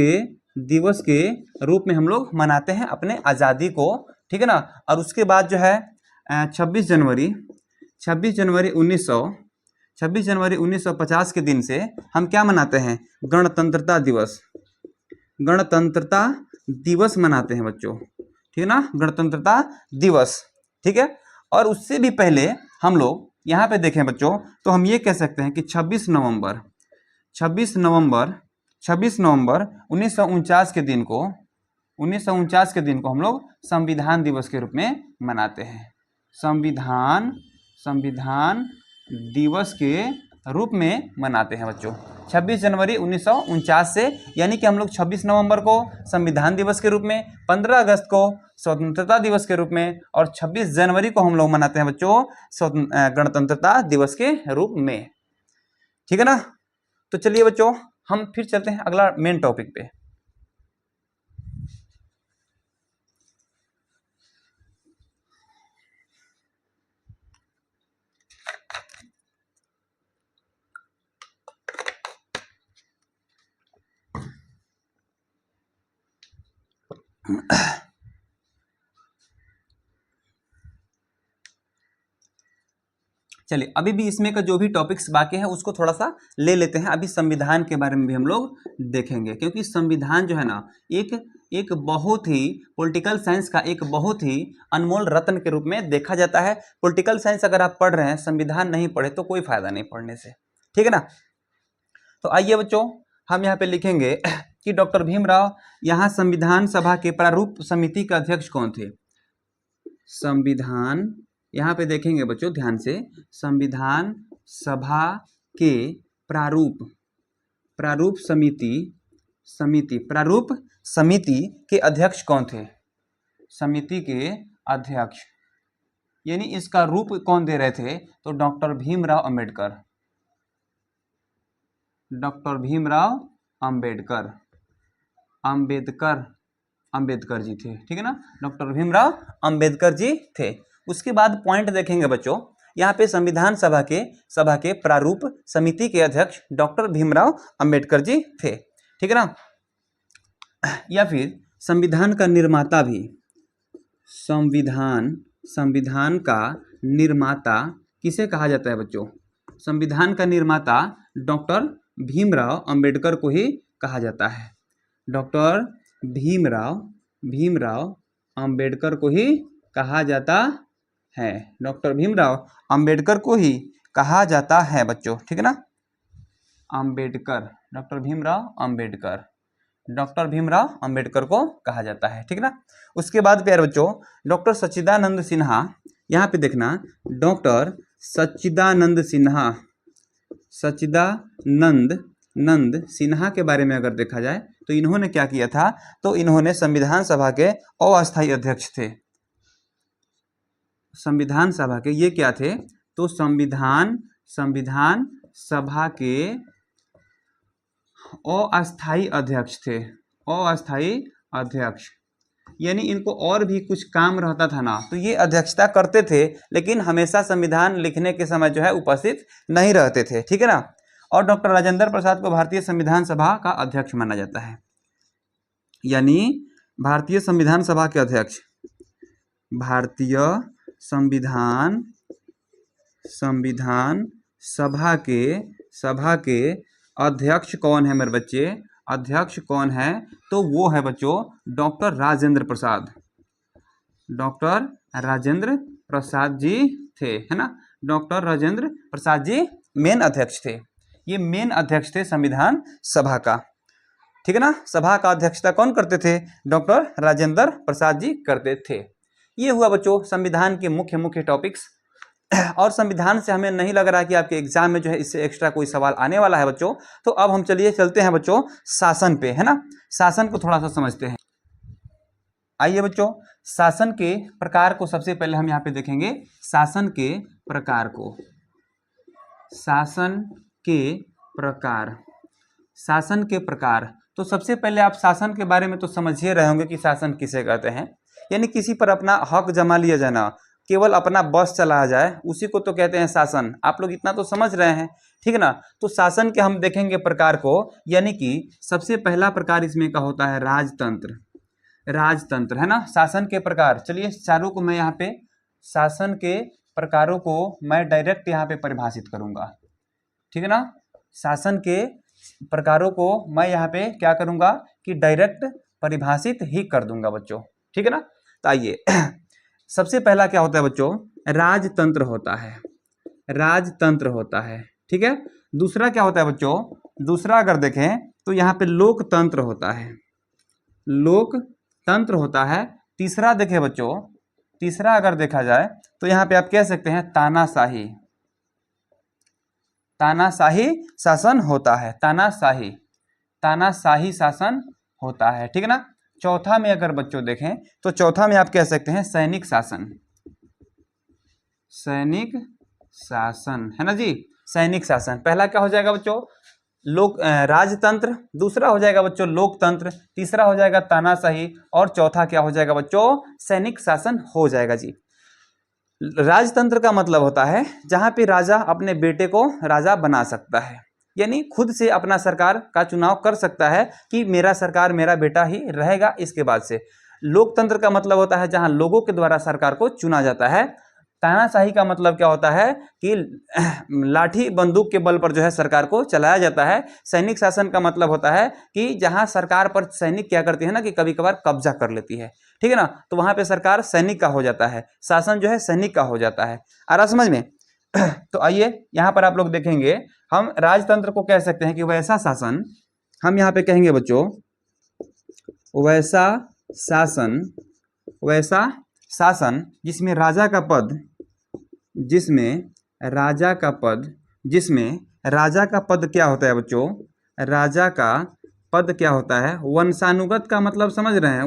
के रूप में हम लोग मनाते हैं अपने आज़ादी को, ठीक है ना। और उसके बाद जो है 26 जनवरी 1950 के दिन से हम क्या मनाते हैं? गणतंत्रता दिवस मनाते हैं बच्चों, ठीक है ना, गणतंत्रता दिवस, ठीक है। और उससे भी पहले हम लोग यहाँ पे देखें बच्चों, तो हम ये कह सकते हैं कि 26 नवंबर 1949 के दिन को हम लोग संविधान दिवस के रूप में मनाते हैं। संविधान दिवस के रूप में मनाते हैं बच्चों 26 जनवरी 1949 से, यानी कि हम लोग 26 नवंबर को संविधान दिवस के रूप में, 15 अगस्त को स्वतंत्रता दिवस के रूप में, और 26 जनवरी को हम लोग मनाते हैं बच्चों गणतंत्रता दिवस के रूप में, ठीक है ना। तो चलिए बच्चों हम फिर चलते हैं अगला मेन टॉपिक पे। चलिए अभी भी इसमें का जो भी टॉपिक्स बाकी है उसको थोड़ा सा ले लेते हैं। अभी संविधान के बारे में भी हम लोग देखेंगे, क्योंकि संविधान जो है ना एक बहुत ही पॉलिटिकल साइंस का एक बहुत ही अनमोल रत्न के रूप में देखा जाता है। पॉलिटिकल साइंस अगर आप पढ़ रहे हैं, संविधान नहीं पढ़े तो कोई फायदा नहीं पढ़ने से, ठीक है ना। तो आइए बच्चों हम यहाँ पे लिखेंगे कि डॉक्टर भीमराव यहाँ संविधान सभा के प्रारूप समिति के अध्यक्ष कौन थे। संविधान, यहाँ पे देखेंगे बच्चों ध्यान से, संविधान सभा के प्रारूप समिति के अध्यक्ष कौन थे। समिति के अध्यक्ष यानी इसका रूप कौन दे रहे थे, तो डॉक्टर भीमराव अंबेडकर। डॉक्टर भीमराव अंबेडकर जी थे, ठीक है ना, डॉक्टर भीमराव अंबेडकर जी थे। उसके बाद पॉइंट देखेंगे बच्चों, यहाँ पे संविधान सभा के प्रारूप समिति के अध्यक्ष डॉक्टर भीमराव अंबेडकर जी थे, ठीक है ना। या फिर संविधान का निर्माता भी, संविधान का निर्माता किसे कहा जाता है बच्चों। संविधान का निर्माता डॉक्टर भीमराव अंबेडकर को ही कहा जाता है। डॉक्टर भीमराव अंबेडकर को ही कहा जाता है। डॉक्टर भीमराव अंबेडकर को ही कहा जाता है बच्चों, ठीक है ना। अंबेडकर, डॉक्टर भीमराव अंबेडकर को कहा जाता है, ठीक है ना। उसके बाद प्यारे बच्चों डॉक्टर सच्चिदानंद सिन्हा, यहाँ पे देखना डॉक्टर सच्चिदानंद सिन्हा के बारे में अगर देखा जाए तो इन्होंने क्या किया था, तो इन्होंने संविधान सभा के अस्थायी अध्यक्ष थे। संविधान सभा के ये क्या थे, तो संविधान सभा के अस्थायी अध्यक्ष थे। अस्थायी अध्यक्ष यानी इनको और भी कुछ काम रहता था ना, तो ये अध्यक्षता करते थे, लेकिन हमेशा संविधान लिखने के समय जो है उपस्थित नहीं रहते थे, ठीक है ना। और डॉक्टर राजेंद्र प्रसाद को भारतीय संविधान सभा का अध्यक्ष माना जाता है, यानी भारतीय संविधान सभा के अध्यक्ष, भारतीय संविधान सभा के अध्यक्ष कौन है मेरे बच्चे, अध्यक्ष कौन है, तो वो है बच्चों डॉक्टर राजेंद्र प्रसाद जी थे, है ना। डॉक्टर राजेंद्र प्रसाद जी मेन अध्यक्ष थे। ये मेन अध्यक्ष थे संविधान सभा का, ठीक है ना। सभा का अध्यक्षता कौन करते थे, डॉक्टर राजेंद्र प्रसाद जी करते थे। ये हुआ बच्चों संविधान के मुख्य टॉपिक्स। और संविधान से हमें नहीं लग रहा कि आपके एग्जाम में जो है इससे एक्स्ट्रा कोई सवाल आने वाला है बच्चों। तो अब हम चलते हैं बच्चों शासन पे, है ना। शासन को थोड़ा सा समझते हैं। आइए बच्चों शासन के प्रकार को सबसे पहले हम यहाँ पे देखेंगे। शासन के प्रकार तो सबसे पहले आप शासन के बारे में तो समझ ही रहे होंगे कि शासन किसे कहते हैं, यानी किसी पर अपना हक जमा लिया जाना, केवल अपना बस चलाया जाए, उसी को तो कहते हैं शासन। आप लोग इतना तो समझ रहे हैं, ठीक है ना। तो शासन के हम देखेंगे प्रकार को, यानी कि सबसे पहला प्रकार इसमें का होता है राजतंत्र, है ना। शासन के प्रकार, चलिए चारों को मैं यहाँ पे शासन के प्रकारों को मैं डायरेक्ट यहाँ पे परिभाषित करूंगा, ठीक है ना। शासन के प्रकारों को मैं यहाँ पे क्या करूंगा कि डायरेक्ट परिभाषित ही कर दूंगा बच्चों, ठीक है ना। तो आइए सबसे पहला क्या होता है बच्चों, राजतंत्र होता है, ठीक है। दूसरा क्या होता है बच्चों, दूसरा अगर देखें तो यहाँ पे लोकतंत्र होता है। तीसरा देखें बच्चों, तीसरा अगर देखा जाए तो यहाँ पे आप कह सकते हैं तानाशाही शासन होता है, तानाशाही शासन होता है, ठीक है ना। चौथा में अगर बच्चों देखें तो चौथा में आप कह सकते हैं सैनिक शासन, है ना जी। सैनिक शासन पहला क्या हो जाएगा बच्चों, राजतंत्र, दूसरा हो जाएगा बच्चों लोकतंत्र, तीसरा हो जाएगा तानाशाही, और चौथा क्या हो जाएगा बच्चों, सैनिक शासन हो जाएगा जी। राजतंत्र का मतलब होता है जहां पे राजा अपने बेटे को राजा बना सकता है, यानी खुद से अपना सरकार का चुनाव कर सकता है कि मेरा सरकार मेरा बेटा ही रहेगा इसके बाद से। लोकतंत्र का मतलब होता है जहां लोगों के द्वारा सरकार को चुना जाता है। तानाशाही का मतलब क्या होता है कि लाठी बंदूक के बल पर जो है सरकार को चलाया जाता है। सैनिक शासन का मतलब होता है कि जहां सरकार पर सैनिक क्या करती है ना कि कभी कभार कब्जा कर लेती है, ठीक है ना। तो वहां पे सरकार सैनिक का हो जाता है, शासन जो है सैनिक का हो जाता है। आ रहा समझ में। तो आइए यहाँ पर आप लोग देखेंगे, हम राजतंत्र को कह सकते हैं कि वैसा शासन, हम यहाँ पे कहेंगे बच्चों वैसा शासन, वैसा शासन जिसमें राजा का पद, जिसमें राजा का पद, जिसमें राजा का पद क्या होता है बच्चों, राजा का पद क्या होता है, वंशानुगत का मतलब समझ रहे हैं,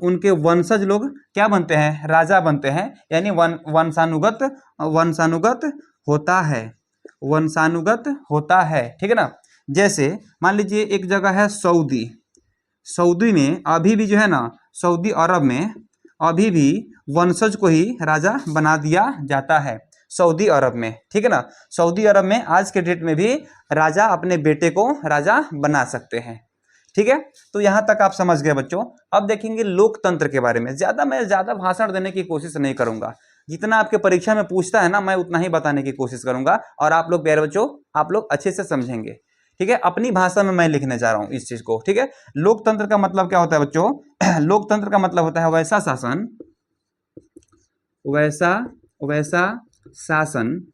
उनके वंशज लोग क्या बनते हैं, राजा बनते हैं, यानी वंशानुगत वंशानुगत होता है, वंशानुगत होता है, ठीक है ना। जैसे मान लीजिए एक जगह है सऊदी, सऊदी में अभी भी जो है ना, सऊदी अरब में अभी भी वंशज को ही राजा बना दिया जाता है, सऊदी अरब में, ठीक है ना। सऊदी अरब में आज के डेट में भी राजा अपने बेटे को राजा बना सकते हैं, ठीक है। तो यहां तक आप समझ गए बच्चों। अब देखेंगे लोकतंत्र के बारे में। मैं ज्यादा भाषण देने की कोशिश नहीं करूंगा, जितना आपके परीक्षा में पूछता है ना, मैं उतना ही बताने की कोशिश करूंगा, और आप लोग प्यारे बच्चों, आप लोग अच्छे से समझेंगे, ठीक है। अपनी भाषा में मैं लिखने जा रहा हूं इस चीज को, ठीक है। लोकतंत्र का मतलब क्या होता है बच्चों? लोकतंत्र का मतलब होता है वैसा शासन,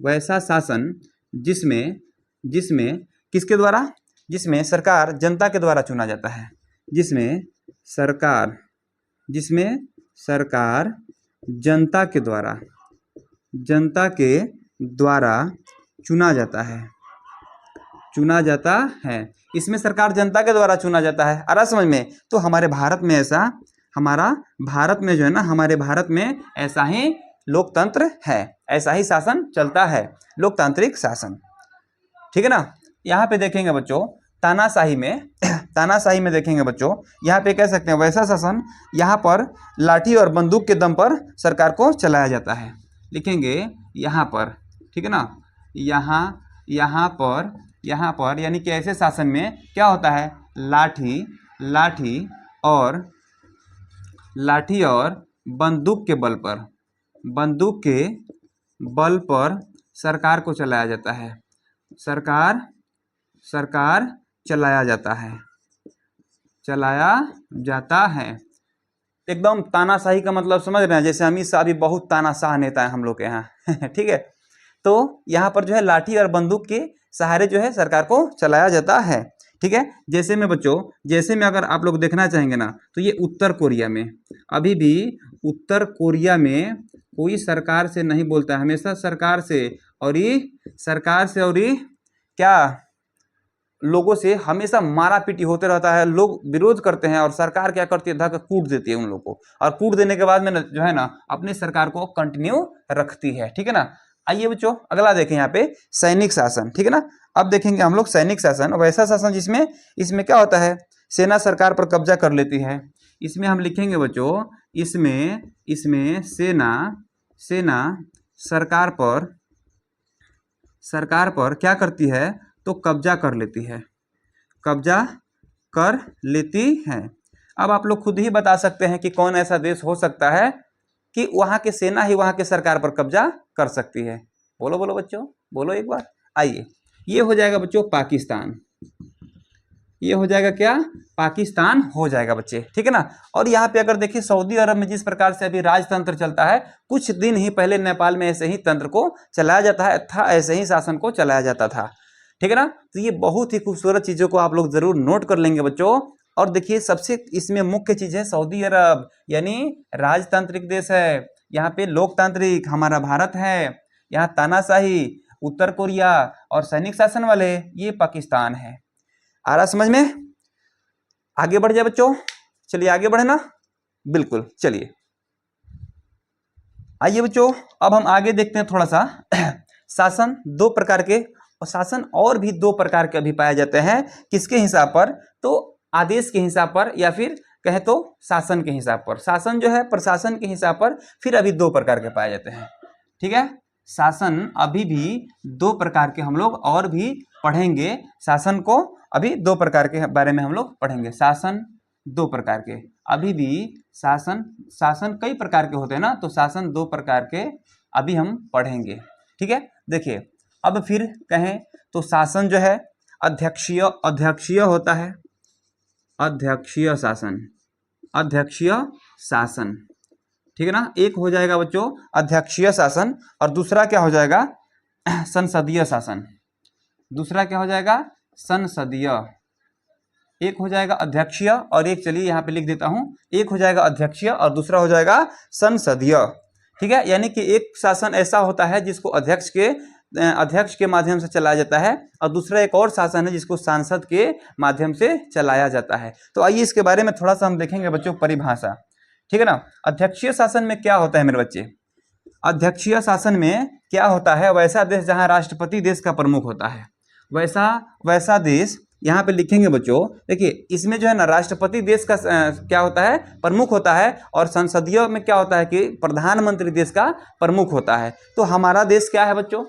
वैसा शासन जिसमें जिसमें किसके द्वारा, जिसमें सरकार जनता के द्वारा चुना जाता है, जिसमें सरकार जनता के द्वारा चुना जाता है, इसमें सरकार जनता के द्वारा चुना जाता है। आ रहा समझ में? तो हमारे भारत में ऐसा, हमारा भारत में जो है ना, हमारे भारत में ऐसा ही लोकतंत्र है, ऐसा ही शासन चलता है, लोकतांत्रिक शासन, ठीक है ना। यहाँ पे देखेंगे बच्चों तानाशाही में तानाशाही में देखेंगे बच्चों, यहाँ पे कह सकते हैं वैसा शासन, यहाँ पर लाठी और बंदूक के दम पर सरकार को चलाया जाता है, लिखेंगे यहाँ पर, ठीक है ना। यहाँ पर यानी कि ऐसे शासन में क्या होता है, लाठी और बंदूक के बल पर सरकार को चलाया जाता है, सरकार चलाया जाता है। एकदम तानाशाही का मतलब समझ रहे हैं, जैसे अमित शाह भी बहुत तानाशाह नेता है हम लोग के यहाँ ठीक है। तो यहाँ पर जो है लाठी और बंदूक के सहारे जो है सरकार को चलाया जाता है, ठीक है। जैसे में बच्चों, जैसे में अगर आप लोग देखना चाहेंगे ना, तो ये उत्तर कोरिया में, अभी भी उत्तर कोरिया में कोई सरकार से नहीं बोलता है, हमेशा सरकार से और ये क्या लोगों से हमेशा मारा पीटी होते रहता है, लोग विरोध करते हैं और सरकार क्या करती है, धक्का कूट देती है उन लोगों को, और कूट देने के बाद में जो है ना अपनी सरकार को कंटिन्यू रखती है, ठीक है ना। आइए बच्चों अगला देखें, यहाँ पे सैनिक शासन, ठीक है ना। अब देखेंगे हम लोग सैनिक शासन, वैसा शासन जिसमें, इसमें क्या होता है, सेना सरकार पर कब्जा कर लेती है। इसमें हम लिखेंगे बच्चों, इसमें सेना सरकार पर क्या करती है, तो कब्जा कर लेती है। अब आप लोग खुद ही बता सकते हैं कि कौन ऐसा देश हो सकता है कि वहां के सेना ही वहां के सरकार पर कब्जा कर सकती है। बोलो बच्चों, बोलो एक बार। आइए, ये हो जाएगा बच्चों पाकिस्तान, ये हो जाएगा क्या, पाकिस्तान हो जाएगा बच्चे, ठीक है ना। और यहाँ पे अगर देखिए सऊदी अरब में जिस प्रकार से अभी राजतंत्र चलता है, कुछ दिन ही पहले नेपाल में ऐसे ही तंत्र को चलाया जाता था, ऐसे ही शासन को चलाया जाता था, ठीक है ना। तो ये बहुत ही खूबसूरत चीजों को आप लोग जरूर नोट कर लेंगे बच्चों। और देखिए सबसे इसमें मुख्य चीज है सऊदी अरब, यानी राजतांत्रिक देश है, यहाँ पे लोकतांत्रिक हमारा भारत है, यहाँ तानाशाही उत्तर कोरिया और सैनिक शासन वाले ये पाकिस्तान है। आ रहा समझ में? आगे बढ़ जाए बच्चों, चलिए आगे बढ़े ना, बिल्कुल चलिए। आइए बच्चों अब हम आगे देखते हैं थोड़ा सा शासन दो प्रकार के, और शासन और भी दो प्रकार के अभी पाए जाते हैं, किसके हिसाब पर, तो आदेश के हिसाब पर, या फिर कहे तो शासन के हिसाब पर। शासन जो है प्रशासन के हिसाब पर, फिर अभी दो प्रकार के पाए जाते हैं, ठीक है। शासन अभी भी दो प्रकार के हम लोग और भी पढ़ेंगे, शासन को अभी दो प्रकार के बारे में हम लोग पढ़ेंगे। शासन दो प्रकार के, अभी भी शासन कई प्रकार के होते हैं ना, तो शासन दो प्रकार के अभी हम पढ़ेंगे, ठीक है। देखिए अब फिर कहें तो शासन जो है अध्यक्षीय होता है, अध्यक्षीय शासन, ठीक है ना। एक हो जाएगा बच्चों अध्यक्षीय शासन, और दूसरा क्या हो जाएगा, संसदीय शासन। दूसरा क्या हो जाएगा, संसदीय एक हो जाएगा अध्यक्षीय और एक, चलिए यहाँ पे लिख देता हूँ, एक हो जाएगा अध्यक्षीय और दूसरा हो जाएगा संसदीय। ठीक है, यानी कि एक शासन ऐसा होता है जिसको अध्यक्ष के माध्यम से चलाया जाता है और दूसरा एक और शासन है जिसको सांसद के माध्यम से चलाया जाता है। तो आइए इसके बारे में थोड़ा सा हम देखेंगे बच्चों, परिभाषा। ठीक है ना, अध्यक्षीय शासन में क्या होता है मेरे बच्चे? अध्यक्षीय शासन में क्या होता है? वैसा देश जहां राष्ट्रपति देश का प्रमुख होता है, वैसा देश, यहाँ पे लिखेंगे बच्चों। देखिए इसमें जो है ना राष्ट्रपति देश का क्या होता है? प्रमुख होता है, और संसदीय में क्या होता है कि प्रधानमंत्री देश का प्रमुख होता है। तो हमारा देश क्या है बच्चों?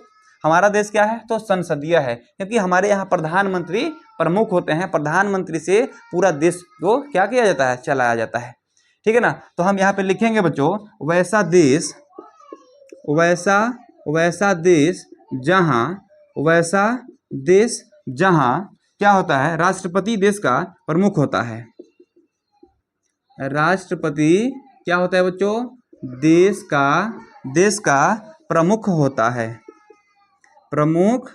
हमारा देश क्या है? तो संसदीय है, क्योंकि हमारे यहाँ प्रधानमंत्री प्रमुख होते हैं। प्रधानमंत्री से पूरा देश को क्या किया जाता है? चलाया जाता है। ठीक है ना, तो हम यहाँ पे लिखेंगे बच्चों, वैसा देश जहां क्या होता है? राष्ट्रपति देश का प्रमुख होता है। राष्ट्रपति क्या होता है बच्चों? देश का प्रमुख होता है, प्रमुख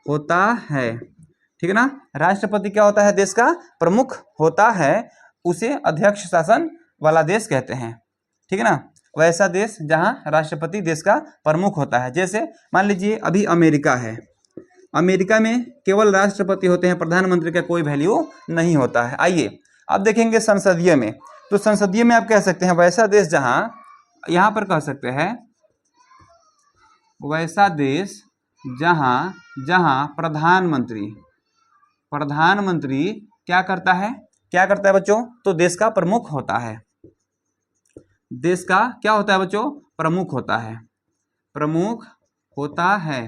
होता है। ठीक है ना, राष्ट्रपति क्या होता है? देश का प्रमुख होता है, उसे अध्यक्ष शासन वाला देश कहते हैं। ठीक है ना, वैसा देश जहां राष्ट्रपति देश का प्रमुख होता है। जैसे मान लीजिए अभी अमेरिका है, अमेरिका में केवल राष्ट्रपति होते हैं, प्रधानमंत्री का कोई वैल्यू नहीं होता है। आइए अब देखेंगे संसदीय में। तो संसदीय में आप कह सकते हैं वैसा देश जहां, यहां पर कह सकते हैं वैसा देश जहां प्रधानमंत्री क्या करता है बच्चों? तो देश का प्रमुख होता है। देश का क्या होता है बच्चों? प्रमुख होता है।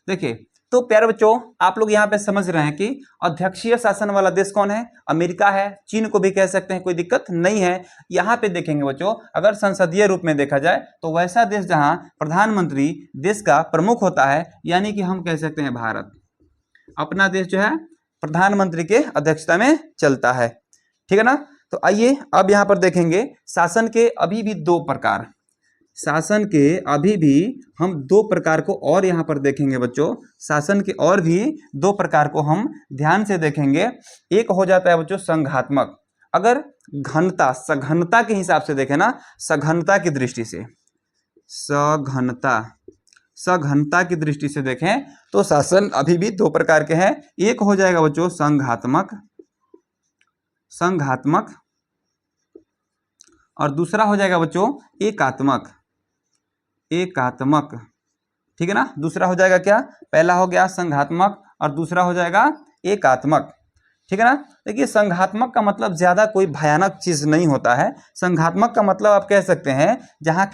देखिए तो प्यारे बच्चों, आप लोग यहाँ पे समझ रहे हैं कि अध्यक्षीय शासन वाला देश कौन है? अमेरिका है। चीन को भी कह सकते हैं, कोई दिक्कत नहीं है। यहाँ पे देखेंगे बच्चों, अगर संसदीय रूप में देखा जाए तो वैसा देश जहाँ प्रधानमंत्री देश का प्रमुख होता है, यानी कि हम कह सकते हैं भारत। अपना देश जो है प्रधानमंत्री के अध्यक्षता में चलता है। ठीक है ना, तो आइए अब यहाँ पर देखेंगे शासन के अभी भी दो प्रकार, हम दो प्रकार को और यहाँ पर देखेंगे बच्चों। शासन के और भी दो प्रकार को हम ध्यान से देखेंगे। एक हो जाता है बच्चों संघात्मक। अगर सघनता के हिसाब से देखें ना, सघनता की दृष्टि से, सघनता की दृष्टि से देखें तो शासन अभी भी दो प्रकार के हैं। एक हो जाएगा बच्चों संघात्मक और दूसरा हो जाएगा बच्चों एकात्मक। ठीक है ना, दूसरा हो जाएगा क्या? पहला हो गया संघात्मक और दूसरा हो जाएगा एकात्मक। ठीक है ना, देखिए संघात्मक का मतलब ज्यादा कोई भयानक चीज नहीं होता है। संघात्मक का मतलब आप कह सकते हैं जहां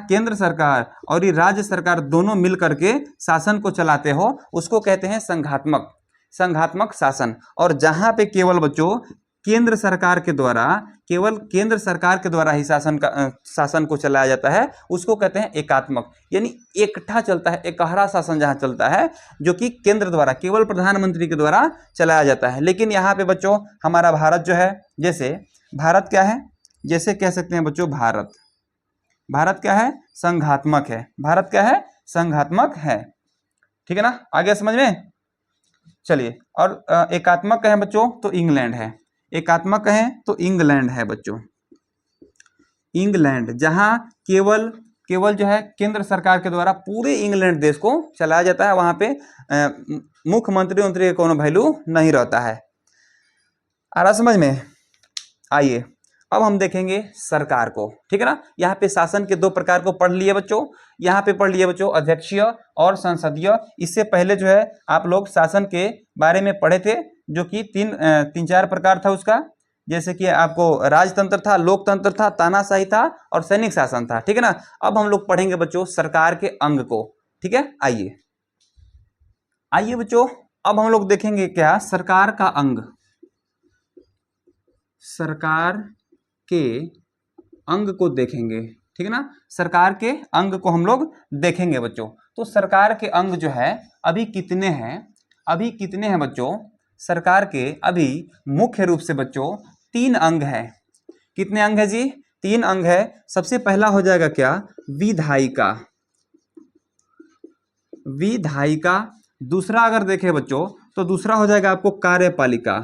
केंद्र सरकार और ये राज्य सरकार दोनों मिल करके शासन को चलाते हो, उसको कहते हैं संघात्मक शासन। और जहां पे केवल बच्चों केंद्र सरकार के द्वारा ही शासन को चलाया जाता है, उसको कहते हैं एकात्मक। यानी एकठा चलता है, एकहरा शासन जहां चलता है, जो कि केंद्र द्वारा, केवल प्रधानमंत्री के द्वारा चलाया जाता है। लेकिन यहाँ पे बच्चों हमारा भारत जो है, जैसे भारत क्या है? जैसे कह सकते हैं बच्चों भारत क्या है? संघात्मक है। भारत क्या है? संघात्मक है। ठीक है ना, आगे समझ में? चलिए, और एकात्मक कहें बच्चों तो इंग्लैंड है। एकात्मक कहें तो इंग्लैंड है बच्चों। इंग्लैंड जहां केवल जो है केंद्र सरकार के द्वारा पूरे इंग्लैंड देश को चलाया जाता है, वहां पे मुख्यमंत्री का कोनो वैल्यू नहीं रहता है। आ रहा समझ में? आइए अब हम देखेंगे सरकार को। ठीक है ना, यहाँ पे शासन के दो प्रकार को पढ़ लिए बच्चों। यहाँ पे पढ़ लिए बच्चों अध्यक्षीय और संसदीय। इससे पहले जो है आप लोग शासन के बारे में पढ़े थे, जो कि तीन चार प्रकार था उसका। जैसे कि आपको राजतंत्र था, लोकतंत्र था, तानाशाही था और सैनिक शासन था। ठीक है ना, अब हम लोग पढ़ेंगे बच्चों सरकार के अंग को। ठीक है, आइए बच्चों, अब हम लोग देखेंगे क्या? सरकार का अंग। सरकार के अंग को देखेंगे। ठीक है ना, सरकार के अंग को हम लोग देखेंगे बच्चों। तो सरकार के अंग जो है अभी कितने हैं बच्चों? सरकार के अभी मुख्य रूप से बच्चों 3 अंग है। कितने अंग है जी? 3 अंग है। सबसे पहला हो जाएगा क्या? विधायिका। दूसरा अगर देखें बच्चों तो दूसरा हो जाएगा आपको कार्यपालिका,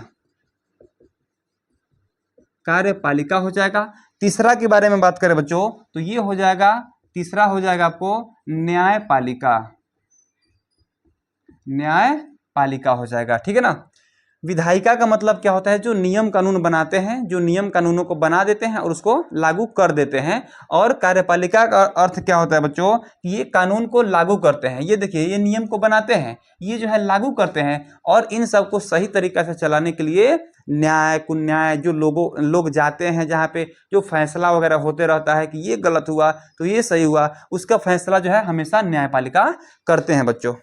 कार्यपालिका हो जाएगा। तीसरा के बारे में बात करें बच्चों तो ये हो जाएगा, तीसरा हो जाएगा आपको न्यायपालिका, न्यायपालिका हो जाएगा, ठीक है ना। विधायिका का मतलब क्या होता है, जो नियम कानून बनाते हैं, जो नियम कानूनों को बना देते हैं और उसको लागू कर देते हैं। और कार्यपालिका का अर्थ क्या होता है बच्चों, कि ये कानून को लागू करते हैं। ये देखिए, ये नियम को बनाते हैं, ये जो है लागू करते हैं, और इन सबको सही तरीका से चलाने के लिए न्याय जो लोग जाते हैं, जहाँ पे जो फैसला वगैरह होते रहता है कि ये गलत हुआ तो ये सही हुआ, उसका फैसला जो है हमेशा न्यायपालिका करते हैं बच्चों,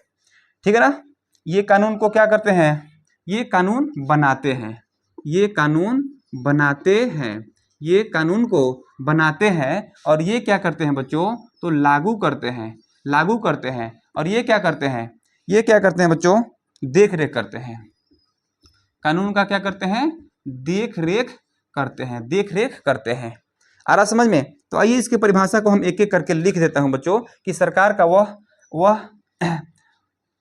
ठीक है ना। ये कानून को क्या करते हैं, ये कानून बनाते हैं, ये कानून बनाते हैं, ये कानून को बनाते हैं, और ये क्या करते हैं बच्चों, तो लागू करते हैं, लागू करते हैं। और ये क्या करते हैं, ये क्या करते हैं बच्चों, देख रेख करते हैं। कानून का क्या करते हैं, देख रेख करते हैं, देख रेख करते हैं। आ रहा समझ में। तो आइए इसकी परिभाषा को हम एक एक करके लिख देता हूं बच्चों, कि सरकार का वह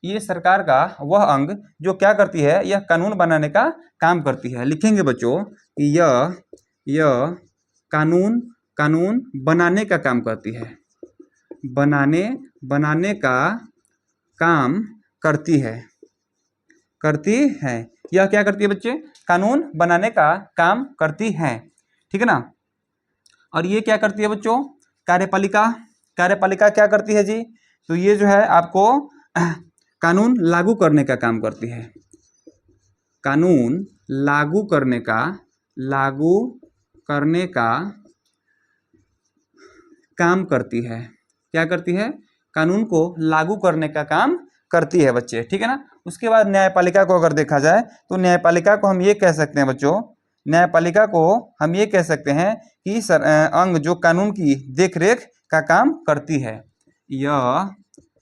ये सरकार का वह अंग जो क्या करती है, यह कानून बनाने का काम करती है। लिखेंगे बच्चों कि यह कानून बनाने का काम करती है, बनाने का काम करती है, यह क्या करती है बच्चे, कानून बनाने का काम करती है, ठीक है ना। और ये क्या करती है बच्चों, कार्यपालिका, कार्यपालिका क्या करती है जी, तो ये जो है आपको कानून लागू करने का काम करती है, कानून लागू करने का काम करती है। क्या करती है, कानून को लागू करने का काम करती है बच्चे, ठीक है ना। उसके बाद न्यायपालिका को अगर देखा जाए तो न्यायपालिका को हम ये कह सकते हैं बच्चों, न्यायपालिका को हम ये कह सकते हैं कि अंग जो कानून की देखरेख का काम करती है।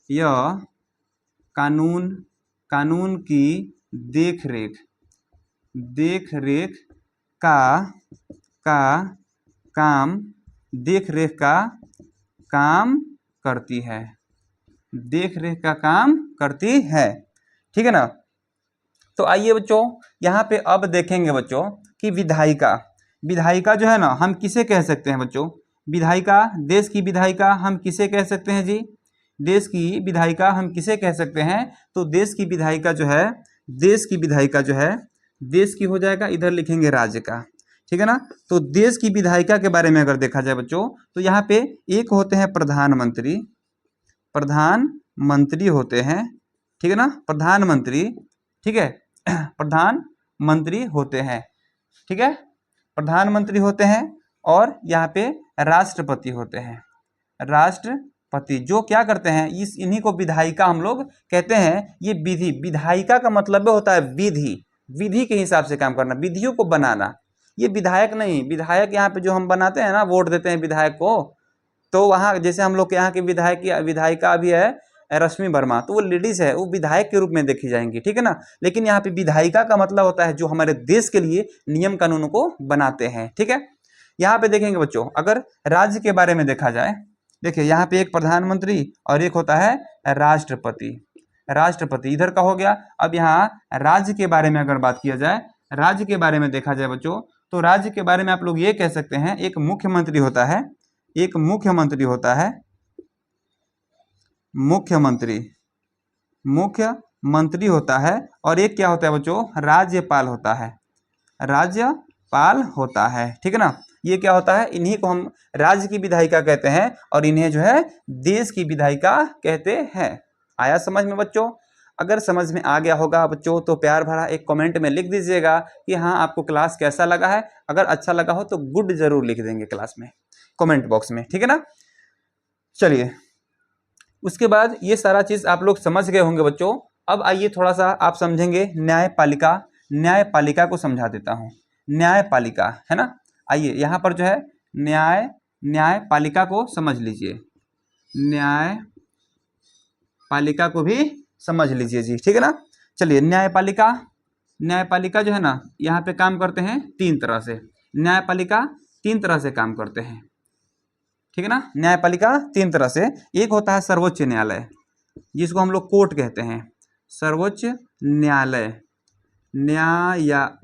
यह कानून की देखरेख का काम करती है, देखरेख का काम करती है, ठीक है ना। तो आइए बच्चों यहाँ पे अब देखेंगे बच्चों कि विधायिका जो है ना, हम किसे कह सकते हैं बच्चों, विधायिका, देश की विधायिका हम किसे कह सकते हैं जी, देश की विधायिका हम किसे कह सकते हैं, तो देश की विधायिका जो है, देश की हो जाएगा, इधर लिखेंगे राज्य का, ठीक है ना। तो देश की विधायिका के बारे में अगर देखा जाए बच्चों तो यहाँ पे एक होते हैं प्रधानमंत्री होते हैं, ठीक है ना, प्रधानमंत्री, ठीक है, प्रधानमंत्री होते हैं, ठीक है, प्रधानमंत्री होते हैं। और यहाँ पे राष्ट्रपति होते हैं, राष्ट्रपति जो क्या करते हैं, इन्हीं को विधायिका हम लोग कहते हैं। ये विधायिका का मतलब होता है विधि के हिसाब से काम करना, विधियों को बनाना। ये विधायक नहीं, विधायक यहाँ पे जो हम बनाते हैं ना, वोट देते हैं विधायक को, तो वहाँ जैसे हम लोग के यहाँ के विधायिका भी है रश्मि वर्मा, तो वो लेडीज है, वो विधायक के रूप में देखी जाएंगी, ठीक है ना। लेकिन यहाँ पे विधायिका का मतलब होता है जो हमारे देश के लिए नियम कानूनों को बनाते हैं, ठीक है। यहाँ पे देखेंगे बच्चों, अगर राज्य के बारे में देखा जाए, देखिए यहाँ पे एक प्रधानमंत्री और एक होता है राष्ट्रपति इधर का हो गया। अब यहाँ राज्य के बारे में अगर बात किया जाए, राज्य के बारे में देखा जाए बच्चों, तो राज्य के बारे में आप लोग ये कह सकते हैं, एक मुख्यमंत्री होता है, मुख्यमंत्री होता है, और एक क्या होता है बच्चों, राज्यपाल होता है, ठीक है ना। ये क्या होता है, इन्हीं को हम राज्य की विधायिका कहते हैं, और इन्हें जो है देश की विधायिका कहते हैं। आया समझ में बच्चों? अगर समझ में आ गया होगा बच्चों तो प्यार भरा एक कमेंट में लिख दीजिएगा कि हाँ आपको क्लास कैसा लगा है। अगर अच्छा लगा हो तो गुड जरूर लिख देंगे क्लास में, कमेंट बॉक्स में, ठीक है ना। चलिए, उसके बाद ये सारा चीज आप लोग समझ गए होंगे बच्चों। अब आइए थोड़ा सा आप समझेंगे न्यायपालिका को समझा देता हूँ। न्यायपालिका है ना, आइए यहाँ पर जो है न्यायपालिका को समझ लीजिए, न्यायपालिका को भी समझ लीजिए जी, ठीक है ना। चलिए, न्यायपालिका जो है ना, यहाँ पे काम करते हैं 3 तरह से। न्यायपालिका 3 तरह से काम करते हैं, ठीक है ना। न्यायपालिका 3 तरह से, एक होता है सर्वोच्च न्यायालय, जिसको हम लोग कोर्ट कहते हैं, सर्वोच्च न्यायालय, न्यायालय,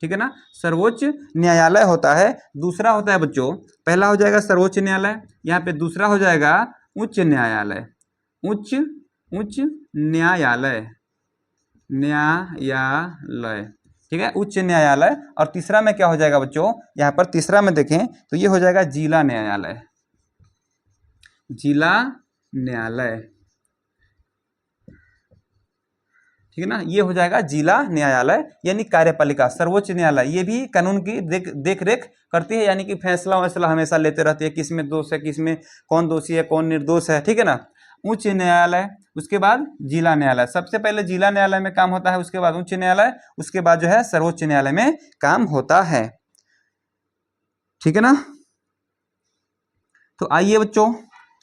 ठीक है ना, सर्वोच्च न्यायालय होता है। दूसरा होता है बच्चों, पहला हो जाएगा सर्वोच्च न्यायालय, यहाँ पे दूसरा हो जाएगा उच्च न्यायालय, उच्च न्यायालय, न्यायालय, ठीक है, उच्च न्यायालय। और तीसरा में क्या हो जाएगा बच्चों, यहाँ पर तीसरा में देखें तो ये हो जाएगा जिला न्यायालय, जिला न्यायालय, ठीक है ना, ये हो जाएगा जिला न्यायालय। यानी कार्यपालिका, सर्वोच्च न्यायालय ये भी कानून की देख रेख करती है, यानी कि फैसला हमेशा लेते रहती है, किस में दोष है, किस में कौन दोषी है, कौन निर्दोष है, ठीक है ना। उच्च न्यायालय, उसके बाद जिला न्यायालय, सबसे पहले जिला न्यायालय में काम होता है, उसके बाद उच्च न्यायालय, उसके बाद जो है सर्वोच्च न्यायालय में काम होता है, ठीक है ना। तो आइए बच्चों,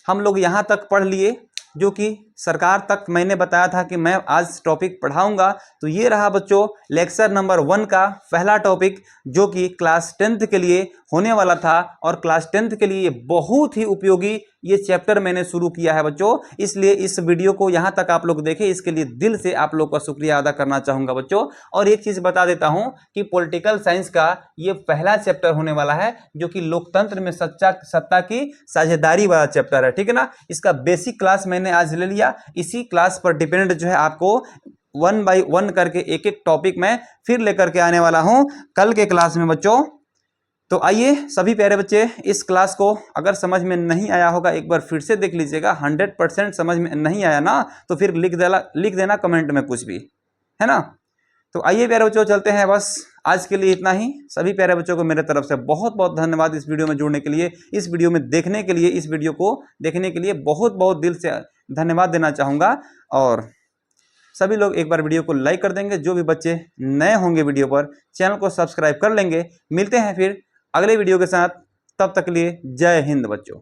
हम लोग यहाँ तक पढ़ लिए, जो कि सरकार तक मैंने बताया था कि मैं आज टॉपिक पढ़ाऊंगा। तो ये रहा बच्चों लेक्चर नंबर 1 का पहला टॉपिक, जो कि क्लास 10th के लिए होने वाला था, और क्लास 10th के लिए बहुत ही उपयोगी ये चैप्टर मैंने शुरू किया है बच्चों। इसलिए इस वीडियो को यहाँ तक आप लोग देखें, इसके लिए दिल से आप लोग का शुक्रिया अदा करना चाहूँगा बच्चों। और एक चीज़ बता देता हूँ कि पॉलिटिकल साइंस का ये पहला चैप्टर होने वाला है, जो कि लोकतंत्र में सत्ता की साझेदारी वाला चैप्टर है, ठीक है ना। इसका बेसिक क्लास मैंने आज ले लिया, इसी क्लास पर डिपेंड जो है आपको 1 by 1 करके एक एक टॉपिक में फिर लेकर के आने वाला हूं कल के क्लास में बच्चों। तो आइए सभी प्यारे बच्चे, इस क्लास को अगर समझ में नहीं आया होगा एक बार फिर से देख लीजिएगा। 100% समझ में नहीं आया ना तो फिर लिख देना कमेंट में कुछ भी, है ना। तो आइए प्यारे बच्चों, चलते हैं, बस आज के लिए इतना ही। सभी प्यारे बच्चों को मेरे तरफ से बहुत बहुत धन्यवाद इस वीडियो में जुड़ने के लिए, इस वीडियो में देखने के लिए, इस वीडियो को देखने के लिए बहुत बहुत दिल से धन्यवाद देना चाहूँगा। और सभी लोग एक बार वीडियो को लाइक कर देंगे, जो भी बच्चे नए होंगे वीडियो पर चैनल को सब्सक्राइब कर लेंगे। मिलते हैं फिर अगले वीडियो के साथ, तब तक के लिए जय हिंद बच्चों।